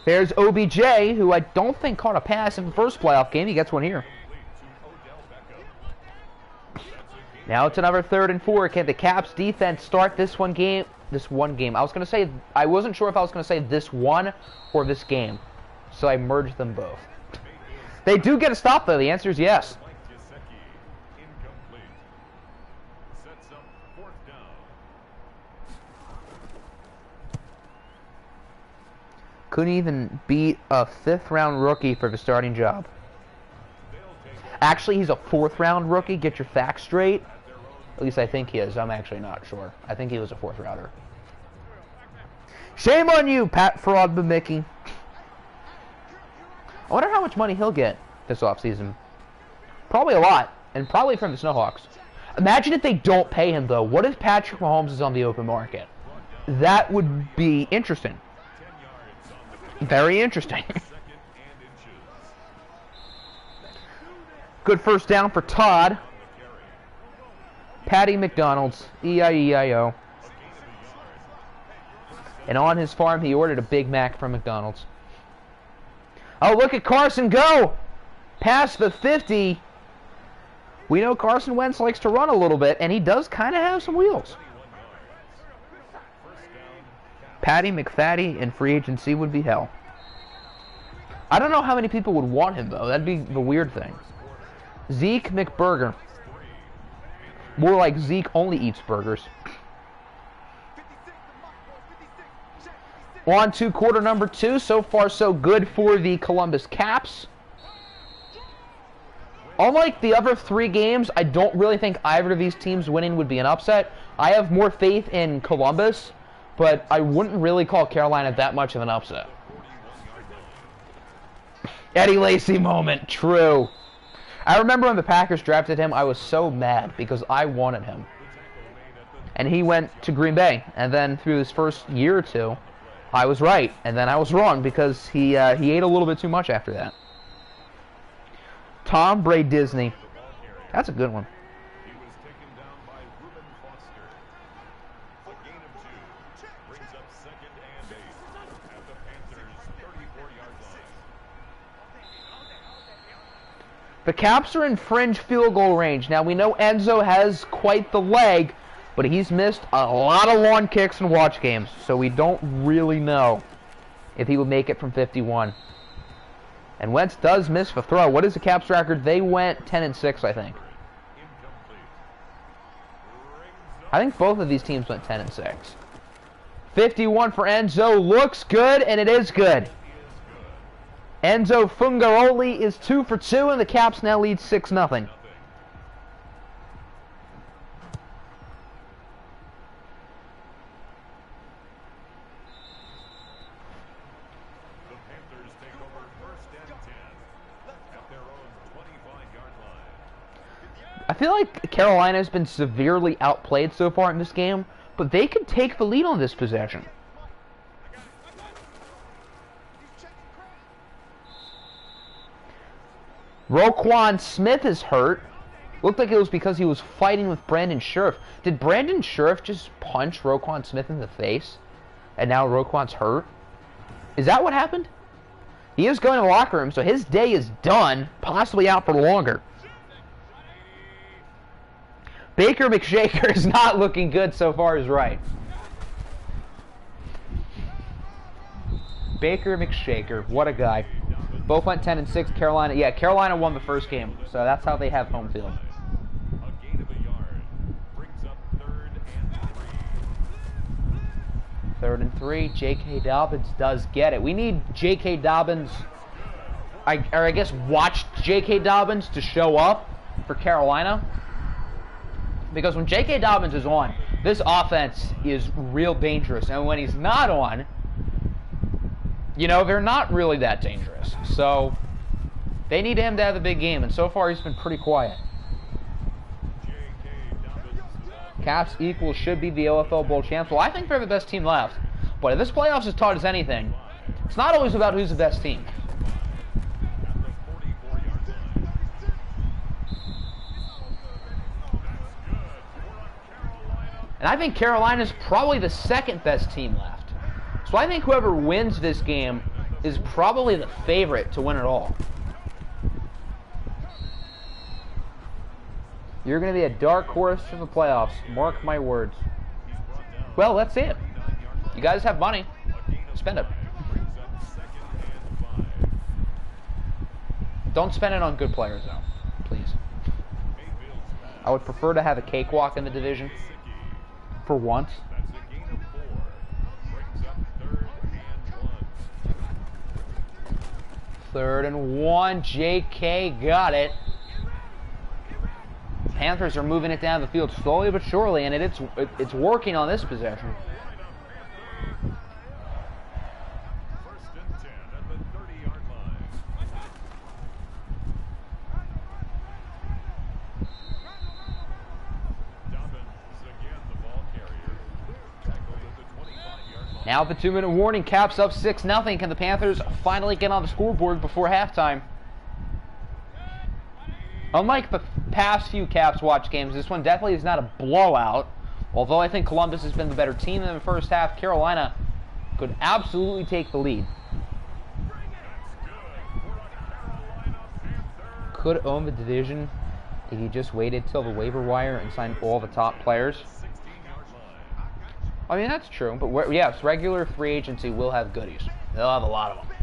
There's OBJ, who I don't think caught a pass in the first playoff game. He gets one here. Now it's another 3rd and 4. Can the Caps defense start this one game? I was going to say, I wasn't sure if I was going to say this one or this game. So I merged them both. They do get a stop, though. The answer is yes. Couldn't even beat a 5th-round rookie for the starting job. Actually, he's a 4th-round rookie. Get your facts straight. At least I think he is. I'm actually not sure. I think he was a 4th-rounder. Shame on you, Pat Fraud Bemicki. I wonder how much money he'll get this offseason. Probably a lot. And probably from the Snowhawks. Imagine if they don't pay him, though. What if Patrick Mahomes is on the open market? That would be interesting. Very interesting. Good first down for Todd. Patty McDonald's. E-I-E-I-O. And on his farm, he ordered a Big Mac from McDonald's. Oh, look at Carson go! Past the 50. We know Carson Wentz likes to run a little bit, and he does kind of have some wheels. Patty McFatty in free agency would be hell. I don't know how many people would want him, though. That'd be the weird thing. Zeke McBurger. More like Zeke only eats burgers. On to quarter number 2. So far, so good for the Columbus Caps. Unlike the other 3 games, I don't really think either of these teams winning would be an upset. I have more faith in Columbus, but I wouldn't really call Carolina that much of an upset. Eddie Lacy moment, true. I remember when the Packers drafted him, I was so mad because I wanted him. And he went to Green Bay, and then through his first year or 2, I was right, and then I was wrong because he ate a little bit too much after that. Tom Brady Disney. That's a good one. The Caps are in fringe field goal range. Now, we know Enzo has quite the leg, but he's missed a lot of lawn kicks and watch games, so we don't really know if he will make it from 51. And Wentz does miss the throw. What is the Caps record? They went 10-6, I think. I think both of these teams went 10-6. 51 for Enzo. Looks good, and it is good. Enzo Fungaroli is 2 for 2, and the Caps now lead 6-0. I feel like Carolina's been severely outplayed so far in this game, but they could take the lead on this possession. Roquan Smith is hurt. Looked like it was because he was fighting with Brandon Scherff. Did Brandon Scherff just punch Roquan Smith in the face? And now Roquan's hurt? Is that what happened? He is going to the locker room, so his day is done, possibly out for longer. Baker McShaker is not looking good so far as right. Baker McShaker, what a guy. Both went 10-6. Carolina, yeah, Carolina won the first game, so that's how they have home field. A gain of a yard brings up 3rd and 3. 3rd and 3. J.K. Dobbins does get it. We need J.K. Dobbins, I guess watch J.K. Dobbins to show up for Carolina. Because when J.K. Dobbins is on, this offense is real dangerous. And when he's not on, you know, they're not really that dangerous. So they need him to have a big game. And so far, he's been pretty quiet. Caps equals should be the OFL Bowl champs. Well, I think they're the best team left. But if this playoffs has taught us anything, it's not always about who's the best team. And I think Carolina's probably the 2nd best team left. So I think whoever wins this game is probably the favorite to win it all. You're going to be a dark horse for the playoffs. Mark my words. Well, let's see it. You guys have money. Spend it. Don't spend it on good players, though. Please. I would prefer to have a cakewalk in the division. For once. That's a gain of 4. Brings up 3rd and 1. 3rd and 1. J.K. got it. Panthers are moving it down the field slowly but surely, and it's working on this possession. 1st and 10 at the 30-yard line. Dobbins again, the ball carrier. Tackled at the 25-yard line. Now the 2-minute warning. Caps up 6-0. Can the Panthers finally get on the scoreboard before halftime? Unlike the past few Caps watch games, this one definitely is not a blowout. Although I think Columbus has been the better team in the first half, Carolina could absolutely take the lead. Could own the division if you just waited till the waiver wire and signed all the top players. I mean, that's true, but yes, regular free agency will have goodies. They'll have a lot of them.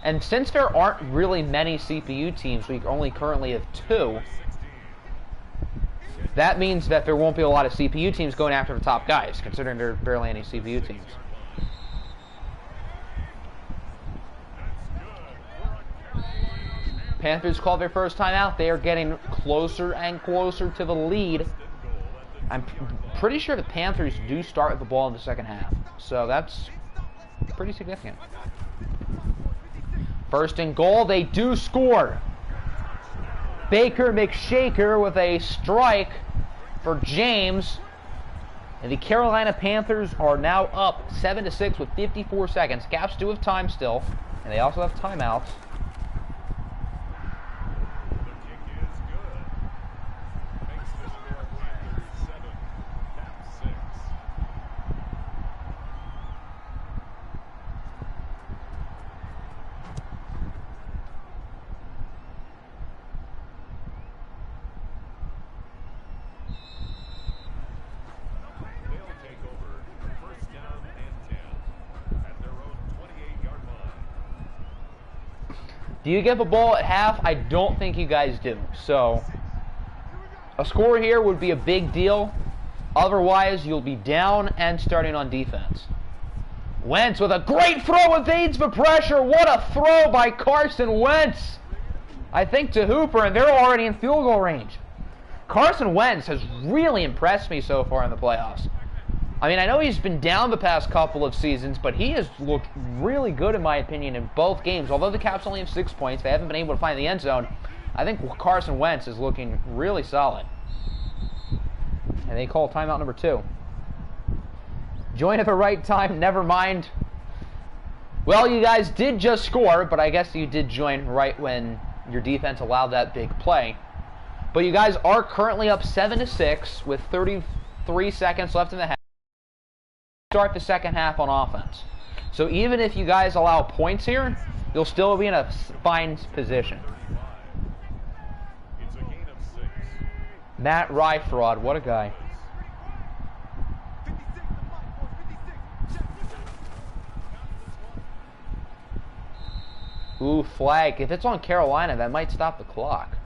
And since there aren't really many CPU teams, we only currently have 2, that means that there won't be a lot of CPU teams going after the top guys, considering there are barely any CPU teams. Panthers called their first timeout. They are getting closer and closer to the lead. I'm pretty sure the Panthers do start with the ball in the second half, so that's pretty significant. 1st and goal, they do score. Baker McShaker with a strike for James. And the Carolina Panthers are now up 7-6 with 54 seconds. Caps do have time still, and they also have timeouts. Do you get the ball at half? I don't think you guys do. So, a score here would be a big deal. Otherwise, you'll be down and starting on defense. Wentz with a great throw, evades the pressure. What a throw by Carson Wentz. I think to Hooper, and they're already in field goal range. Carson Wentz has really impressed me so far in the playoffs. I mean, I know he's been down the past couple of seasons, but he has looked really good, in my opinion, in both games. Although the Caps only have 6 points, they haven't been able to find the end zone. I think Carson Wentz is looking really solid. And they call timeout number 2. Join at the right time, never mind. Well, you guys did just score, but I guess you did join right when your defense allowed that big play. But you guys are currently up 7-6 with 33 seconds left in the half. Start the second half on offense. So even if you guys allow points here, you'll still be in a fine position. It's a gain of 6. Matt Ryfraud, what a guy. Ooh, flag. If it's on Carolina, that might stop the clock.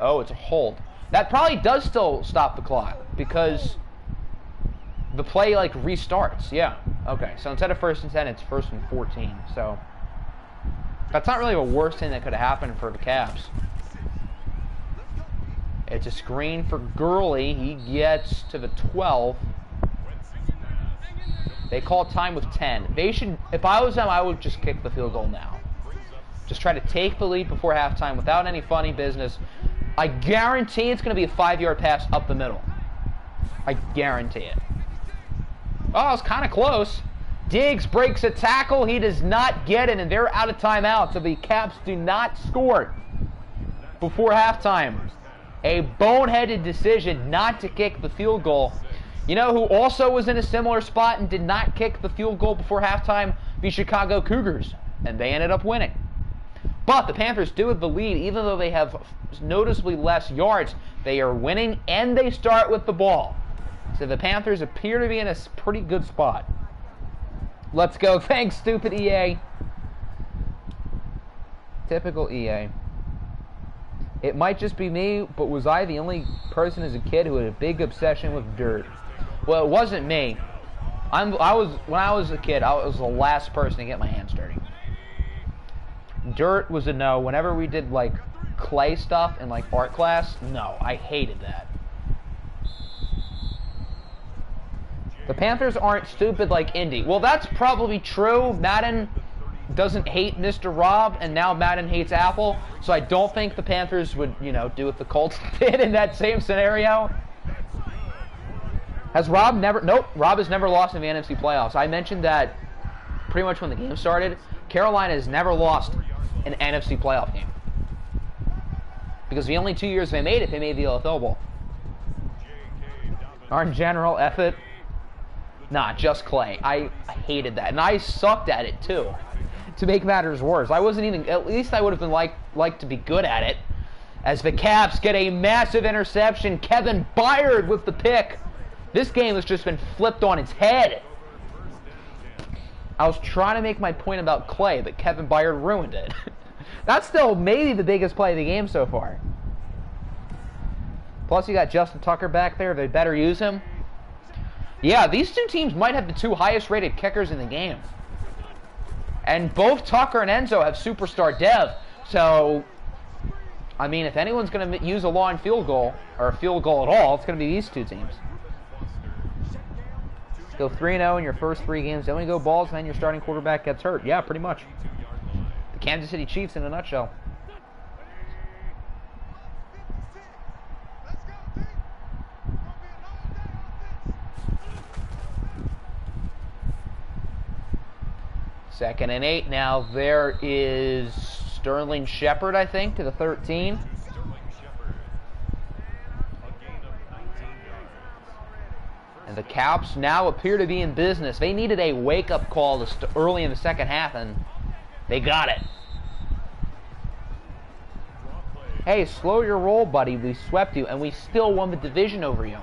Oh, it's a hold. That probably does still stop the clock because the play, like, restarts. Yeah. Okay, so instead of 1st and 10, it's 1st and 14. So that's not really the worst thing that could have happened for the Caps. It's a screen for Gurley. He gets to the 12. They call time with 10. They should, if I was them, I would just kick the field goal now. Just try to take the lead before halftime without any funny business. I guarantee it's going to be a 5-yard pass up the middle. I guarantee it. Oh, it's kind of close. Diggs breaks a tackle. He does not get it, and they're out of timeout. So the Caps do not score before halftime. A boneheaded decision not to kick the field goal. You know who also was in a similar spot and did not kick the field goal before halftime? The Chicago Cougars. And they ended up winning. But the Panthers do have the lead, even though they have noticeably less yards. They are winning, and they start with the ball. So the Panthers appear to be in a pretty good spot. Let's go. Thanks, stupid EA. Typical EA. It might just be me, but was I the only person as a kid who had a big obsession with dirt? Well, it wasn't me. When I was a kid, I was the last person to get my hands dirty. Dirt was a no. Whenever we did, like, clay stuff in, like, art class, no. I hated that. The Panthers aren't stupid like Indy. Well, that's probably true. Madden doesn't hate Mr. Rob, and now Madden hates Apple. So I don't think the Panthers would, you know, do what the Colts did in that same scenario. Has Rob never... Nope, Rob has never lost in the NFC playoffs. I mentioned that pretty much when the game started. Carolina has never lost an NFC playoff game. Because the only 2 years they made it, they made the OFL Bowl. Our general effort... Nah, just Clay. I hated that. And I sucked at it, too. To make matters worse. I wasn't even... At least I would have been like to be good at it. As the Caps get a massive interception. Kevin Byard with the pick. This game has just been flipped on its head. I was trying to make my point about Clay, but Kevin Byard ruined it. That's still maybe the biggest play of the game so far. Plus, you got Justin Tucker back there. They better use him. Yeah, these two teams might have the 2 highest-rated kickers in the game. And both Tucker and Enzo have superstar dev. So, I mean, if anyone's going to use a long field goal, or a field goal at all, it's going to be these two teams. Go 3-0 in your first 3 games. Then we go balls, and then your starting quarterback gets hurt. Yeah, pretty much. The Kansas City Chiefs in a nutshell. Second and 8. Now there is Sterling Shepard, I think, to the 13. And the Caps now appear to be in business. They needed a wake-up call early in the second half, and they got it. Hey, slow your roll, buddy. We swept you, and we still won the division over you.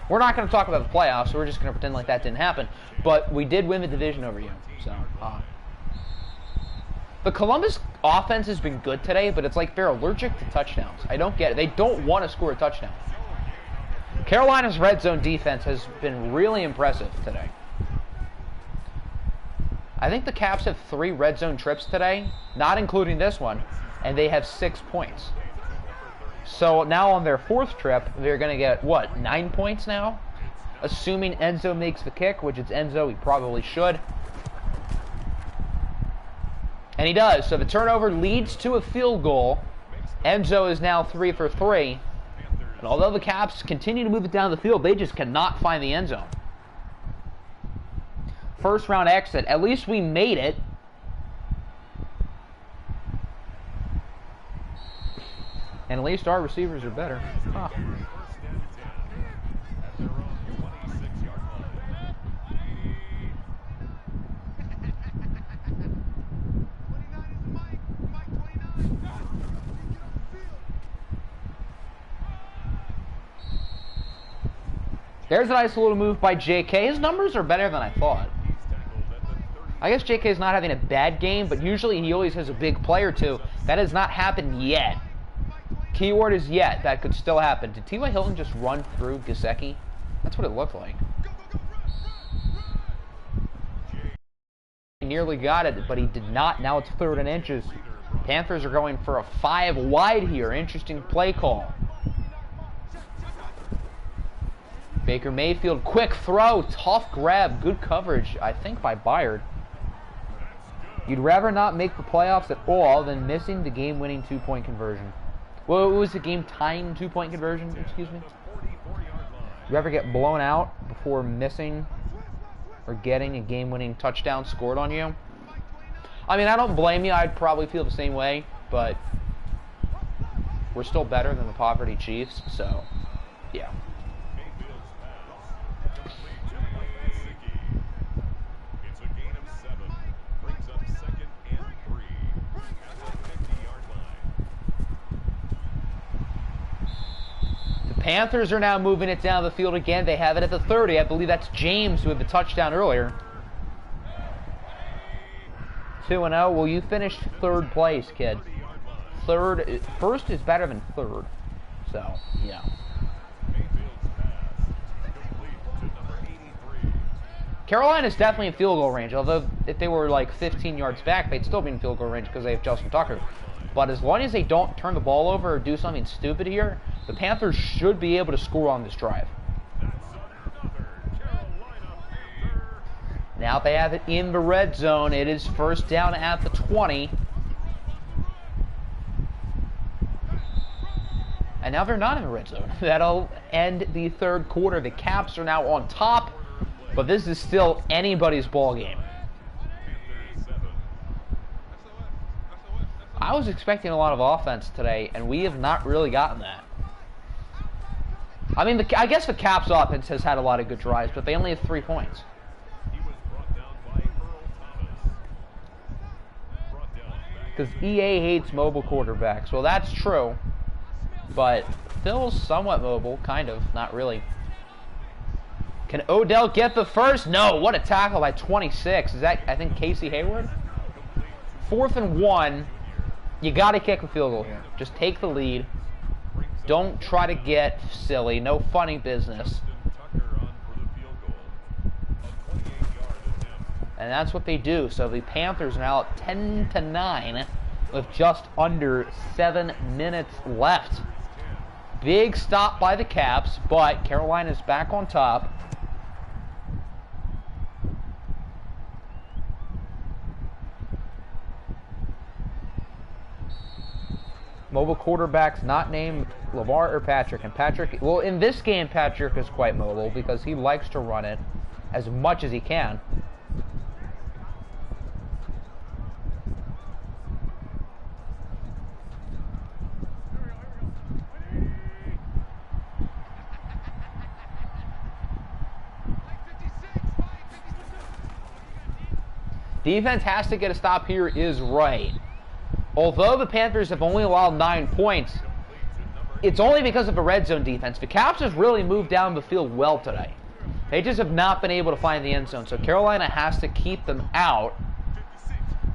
We're not going to talk about the playoffs, so we're just going to pretend like that didn't happen. But we did win the division over you. So, the Columbus offense has been good today, but it's like they're allergic to touchdowns. I don't get it. They don't want to score a touchdown. Carolina's red zone defense has been really impressive today. I think the Caps have 3 red zone trips today, not including this one, and they have 6 points. So now on their 4th trip, they're going to get, what, 9 points now? Assuming Enzo makes the kick, which it's Enzo, he probably should. And he does. So the turnover leads to a field goal. Enzo is now 3 for 3. And although the Caps continue to move it down the field, they just cannot find the end zone. first round exit. At least we made it. And at least our receivers are better. Huh. There's a nice little move by JK. His numbers are better than I thought. I guess JK's not having a bad game, but usually he always has a big play or two. That has not happened yet. Keyword is yet. That could still happen. Did T.Y. Hilton just run through Gesicki? That's what it looked like. He nearly got it, but he did not. Now it's 3rd and inches. Panthers are going for a 5 wide here. Interesting play call. Baker Mayfield, quick throw, tough grab, good coverage, I think, by Byard. You'd rather not make the playoffs at all than missing the game-winning 2-point conversion. Well, it was the game-tying 2-point conversion, excuse me. You ever get blown out before missing or getting a game-winning touchdown scored on you? I mean, I don't blame you. I'd probably feel the same way, but we're still better than the Poverty Chiefs, so, yeah. Panthers are now moving it down the field again. They have it at the 30. I believe that's James who had the touchdown earlier. 2-0. Well, you finished 3rd place, kid. First is better than 3rd. So, yeah. Carolina's definitely in field goal range. Although, if they were like 15 yards back, they'd still be in field goal range because they have Justin Tucker. But as long as they don't turn the ball over or do something stupid here, the Panthers should be able to score on this drive. Now they have it in the red zone. It is 1st down at the 20. And now they're not in the red zone. That'll end the 3rd quarter. The Caps are now on top, but this is still anybody's ball game. I was expecting a lot of offense today, and we have not really gotten that. I mean, I guess the Caps offense has had a lot of good drives, but they only have 3 points. Because EA hates mobile quarterbacks. Well, that's true, but Phil's somewhat mobile, kind of, not really. Can Odell get the first? No, what a tackle by 26. Is that, I think, Casey Hayward? 4th and 1. You got to kick the field goal here. Just take the lead. Don't try to get silly. No funny business. And that's what they do. So the Panthers are now at 10-9 with just under 7 minutes left. Big stop by the Caps, but Carolina's back on top. Mobile quarterbacks not named LeVar or Patrick. And Patrick, well, in this game, Patrick is quite mobile because he likes to run it as much as he can. Defense has to get a stop here is right. Although the Panthers have only allowed 9 points, it's only because of the red zone defense. The Caps have really moved down the field well today. They just have not been able to find the end zone. So Carolina has to keep them out.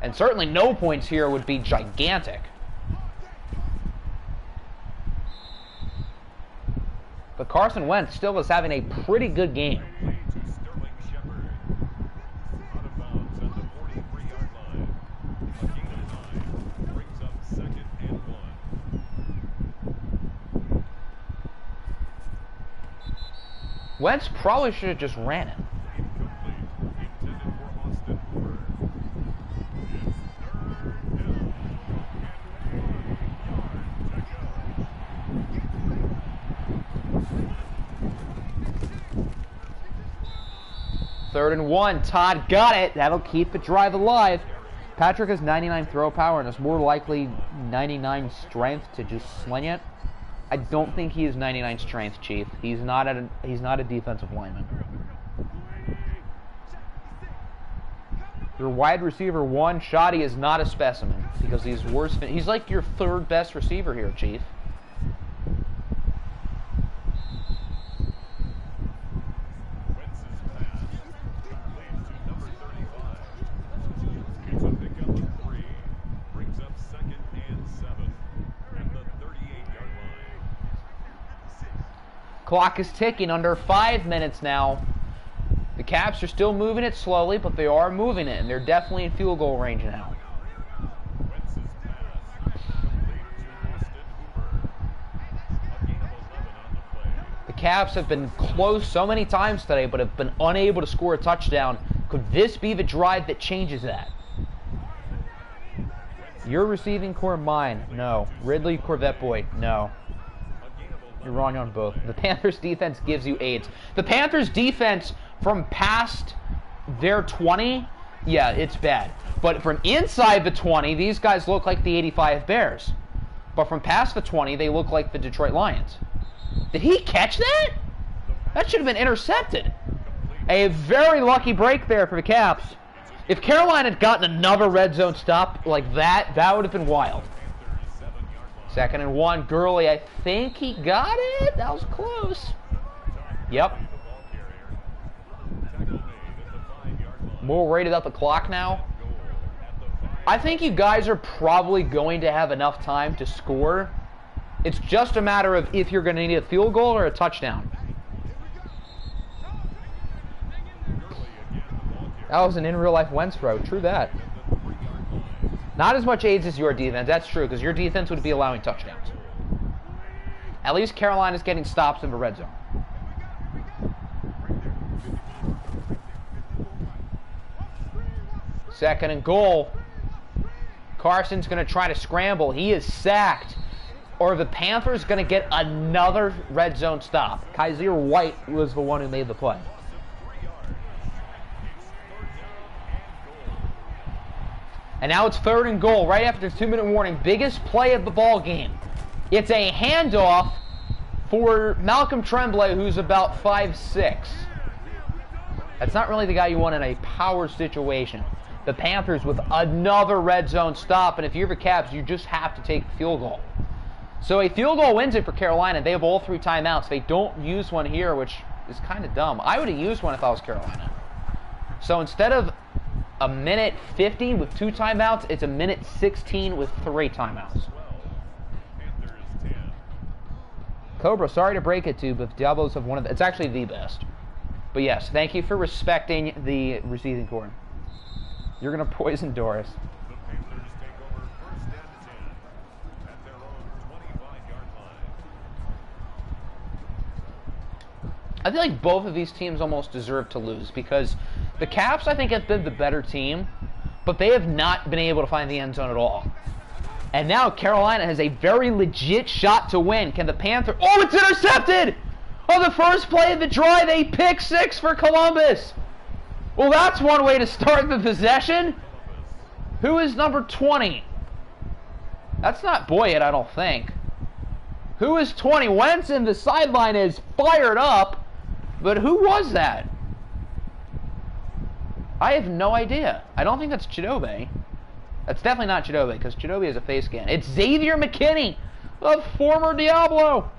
And certainly no points here would be gigantic. But Carson Wentz still is having a pretty good game. Wentz probably should have just ran it. 3rd and 1. Todd got it. That'll keep the drive alive. Patrick has 99 throw power and is more likely 99 strength to just sling it. I don't think he has 99 strength, Chief. He's not a defensive lineman. Your wide receiver 1, Shoddy, is not a specimen because he's worse. He's like your 3rd best receiver here, Chief. Clock is ticking, under 5 minutes now. The Caps are still moving it slowly, but they are moving it, and they're definitely in field goal range now. The Caps have been close so many times today, but have been unable to score a touchdown. Could this be the drive that changes that? Your receiving core, mine. No. Ridley, Corvette Boy. No. You're wrong on both. The Panthers defense gives you AIDS. The Panthers defense from past their 20, yeah, it's bad. But from inside the 20, these guys look like the 85 Bears. But from past the 20, they look like the Detroit Lions. Did he catch that? That should have been intercepted. A very lucky break there for the Caps. If Carolina had gotten another red zone stop like that, that would have been wild. 2nd and 1, Gurley, I think he got it. That was close. Yep. More worried about the clock now. I think you guys are probably going to have enough time to score. It's just a matter of if you're going to need a field goal or a touchdown. That was an in-real-life Wentz throw. True that. Not as much AIDS as your defense. That's true, because your defense would be allowing touchdowns. At least Carolina's getting stops in the red zone. Second and goal. Carson's going to try to scramble. He is sacked. Or the Panthers going to get another red zone stop. Kaiser White was the one who made the play. And now it's 3rd and goal, right after the 2-minute warning. Biggest play of the ball game. It's a handoff for Malcolm Tremblay, who's about 5'6". That's not really the guy you want in a power situation. The Panthers with another red zone stop, and if you're the Caps, you just have to take a field goal. So a field goal wins it for Carolina. They have all 3 timeouts. They don't use one here, which is kind of dumb. I would have used one if I was Carolina. So instead of a minute 50 with 2 timeouts, it's a minute 16 with 3 timeouts. Cobra, sorry to break it to you, but Diablos have one of the, it's actually the best. But yes, thank you for respecting the receiving core. You're going to poison Doris. The Panthers take over 1st and 10 at their own 25-yard line. I feel like both of these teams almost deserve to lose because the Caps, I think, have been the better team, but they have not been able to find the end zone at all. And now Carolina has a very legit shot to win. Can the Panthers... Oh, it's intercepted! On the first play of the drive, a pick 6 for Columbus. Well, that's one way to start the possession. Who is number 20? That's not Boyd, I don't think. Who is 20? Wentz in the sideline is fired up, but who was that? I have no idea. I don't think that's Chidobe. That's definitely not Chidobe, because Chidobe is a face scan. It's Xavier McKinney, a former Diablo.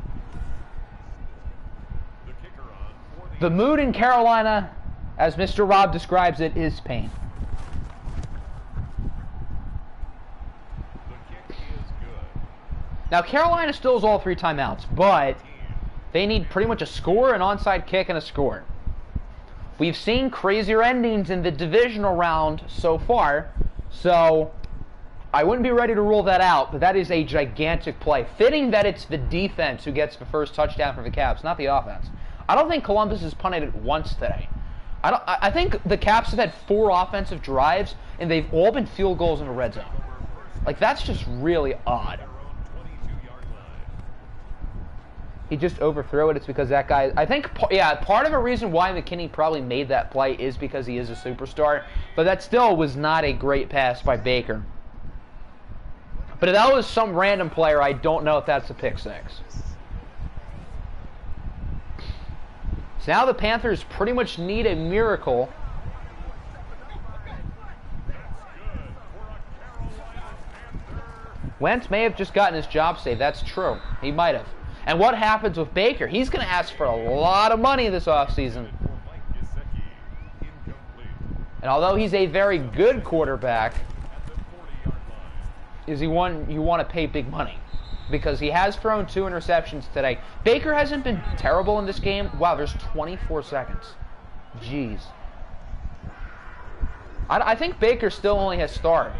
The mood in Carolina, as Mr. Rob describes it, is pain. Now, Carolina still has all 3 timeouts, but they need pretty much a score, an onside kick, and a score. We've seen crazier endings in the divisional round so far, so I wouldn't be ready to rule that out, but that is a gigantic play. Fitting that it's the defense who gets the first touchdown for the Caps, not the offense. I don't think Columbus has punted it once today. I think the Caps have had 4 offensive drives, and they've all been field goals in the red zone. Like, that's just really odd. He just overthrew it. It's because that guy... I think, yeah, part of the reason why McKinney probably made that play is because he is a superstar. But that still was not a great pass by Baker. But if that was some random player, I don't know if that's a pick six. So now the Panthers pretty much need a miracle. Wentz may have just gotten his job saved. That's true. He might have. And what happens with Baker? He's going to ask for a lot of money this offseason. And although he's a very good quarterback, you want to pay big money. Because he has thrown 2 interceptions today. Baker hasn't been terrible in this game. Wow, there's 24 seconds. Jeez. I think Baker still only has start.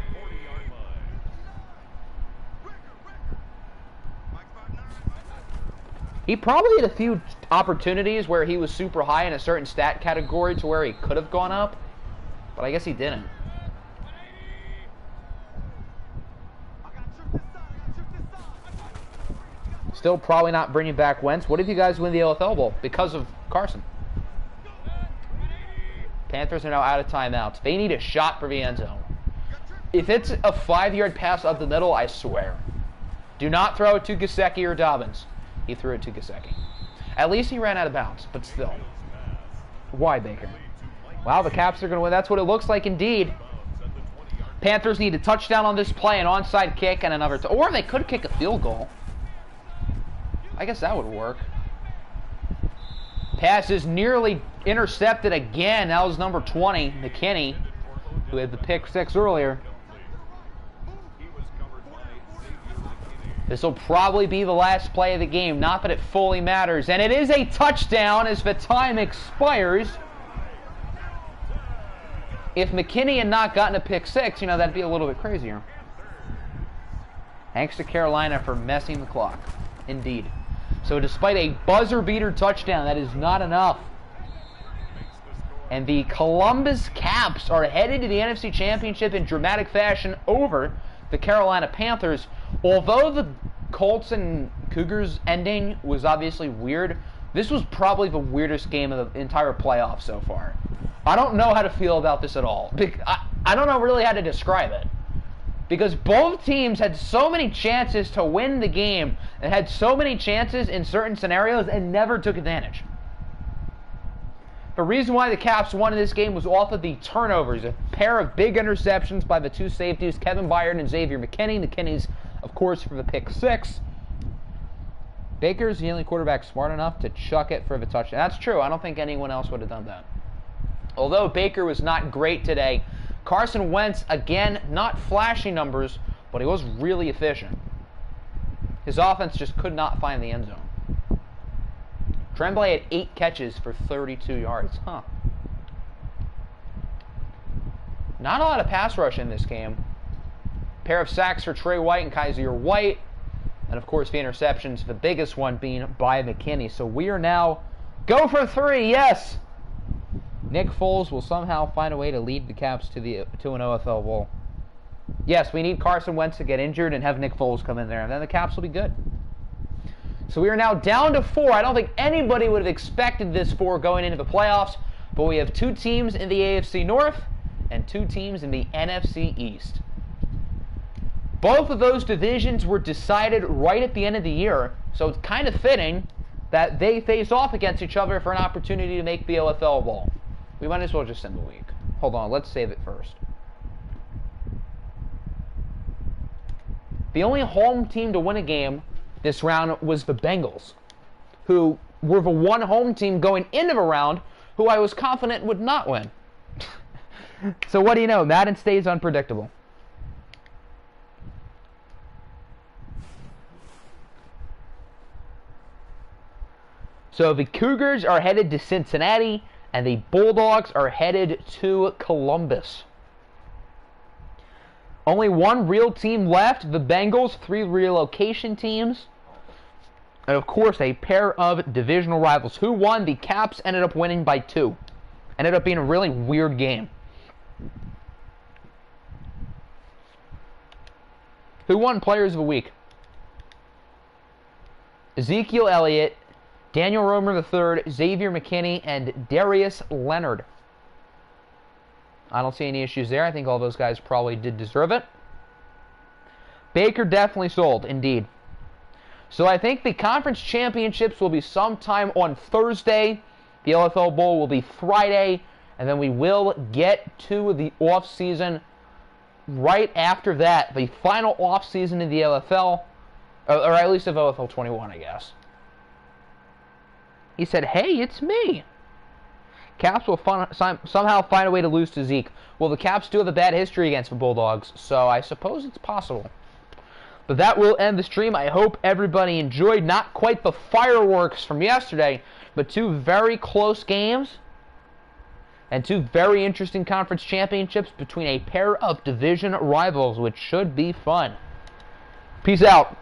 He probably had a few opportunities where he was super high in a certain stat category to where he could have gone up, but I guess he didn't. Still probably not bringing back Wentz. What if you guys win the OFL Bowl because of Carson? Panthers are now out of timeouts. They need a shot for the end zone. If it's a 5-yard pass up the middle, I swear. Do not throw it to Gesicki or Dobbins. He threw it to Gesicki. At least he ran out of bounds, but still. Why, Baker? Wow, the Caps are going to win. That's what it looks like indeed. Panthers need a touchdown on this play, an onside kick, and another... Or they could kick a field goal. I guess that would work. Pass is nearly intercepted again. That was number 20, McKinney, who had the pick six earlier. This will probably be the last play of the game. Not that it fully matters. And it is a touchdown as the time expires. If McKinney had not gotten a pick six, that'd be a little bit crazier. Thanks to Carolina for messing the clock. Indeed. So despite a buzzer beater touchdown, that is not enough. And the Columbus Caps are headed to the NFC Championship in dramatic fashion over the Carolina Panthers. Although the Colts and Cougars ending was obviously weird, this was probably the weirdest game of the entire playoff so far. I don't know how to feel about this at all. I don't know really how to describe it. Because both teams had so many chances to win the game and had so many chances in certain scenarios and never took advantage. The reason why the Caps won in this game was off of the turnovers. A pair of big interceptions by the two safeties, Kevin Byard and Xavier McKinney. McKinney's, of course, for the pick six. Baker's the only quarterback smart enough to chuck it for the touchdown. That's true. I don't think anyone else would have done that. Although Baker was not great today, Carson Wentz, again, not flashy numbers, but he was really efficient. His offense just could not find the end zone. Tremblay had 8 catches for 32 yards. Not a lot of pass rush in this game. Pair of sacks for Trey White and Kaiser White. And, of course, the interceptions, the biggest one being by McKinney. So we are now... Go for 3, yes! Nick Foles will somehow find a way to lead the Caps to an OFL Bowl. Yes, we need Carson Wentz to get injured and have Nick Foles come in there, and then the Caps will be good. So we are now down to 4. I don't think anybody would have expected this 4 going into the playoffs, but we have 2 teams in the AFC North and 2 teams in the NFC East. Both of those divisions were decided right at the end of the year, so it's kind of fitting that they face off against each other for an opportunity to make the OFL Bowl. We might as well just send a week. Hold on, let's save it first. The only home team to win a game this round was the Bengals, who were the one home team going into the round who I was confident would not win. So what do you know? Madden stays unpredictable. So the Cougars are headed to Cincinnati, and the Bulldogs are headed to Columbus. Only one real team left, the Bengals, 3 relocation teams. And of course, a pair of divisional rivals. Who won? The Caps ended up winning by 2. Ended up being a really weird game. Who won Players of the Week? Ezekiel Elliott, Daniel Romer III, Xavier McKinney, and Darius Leonard. I don't see any issues there. I think all those guys probably did deserve it. Baker definitely sold, indeed. So I think the conference championships will be sometime on Thursday. The OFL Bowl will be Friday. And then we will get to the offseason right after that. The final offseason of the LFL. Or at least of OFL 21, I guess. He said, hey, it's me. Caps will somehow find a way to lose to Zeke. Well, the Caps do have a bad history against the Bulldogs, so I suppose it's possible. But that will end the stream. I hope everybody enjoyed. Not quite the fireworks from yesterday, but two very close games and two very interesting conference championships between a pair of division rivals, which should be fun. Peace out.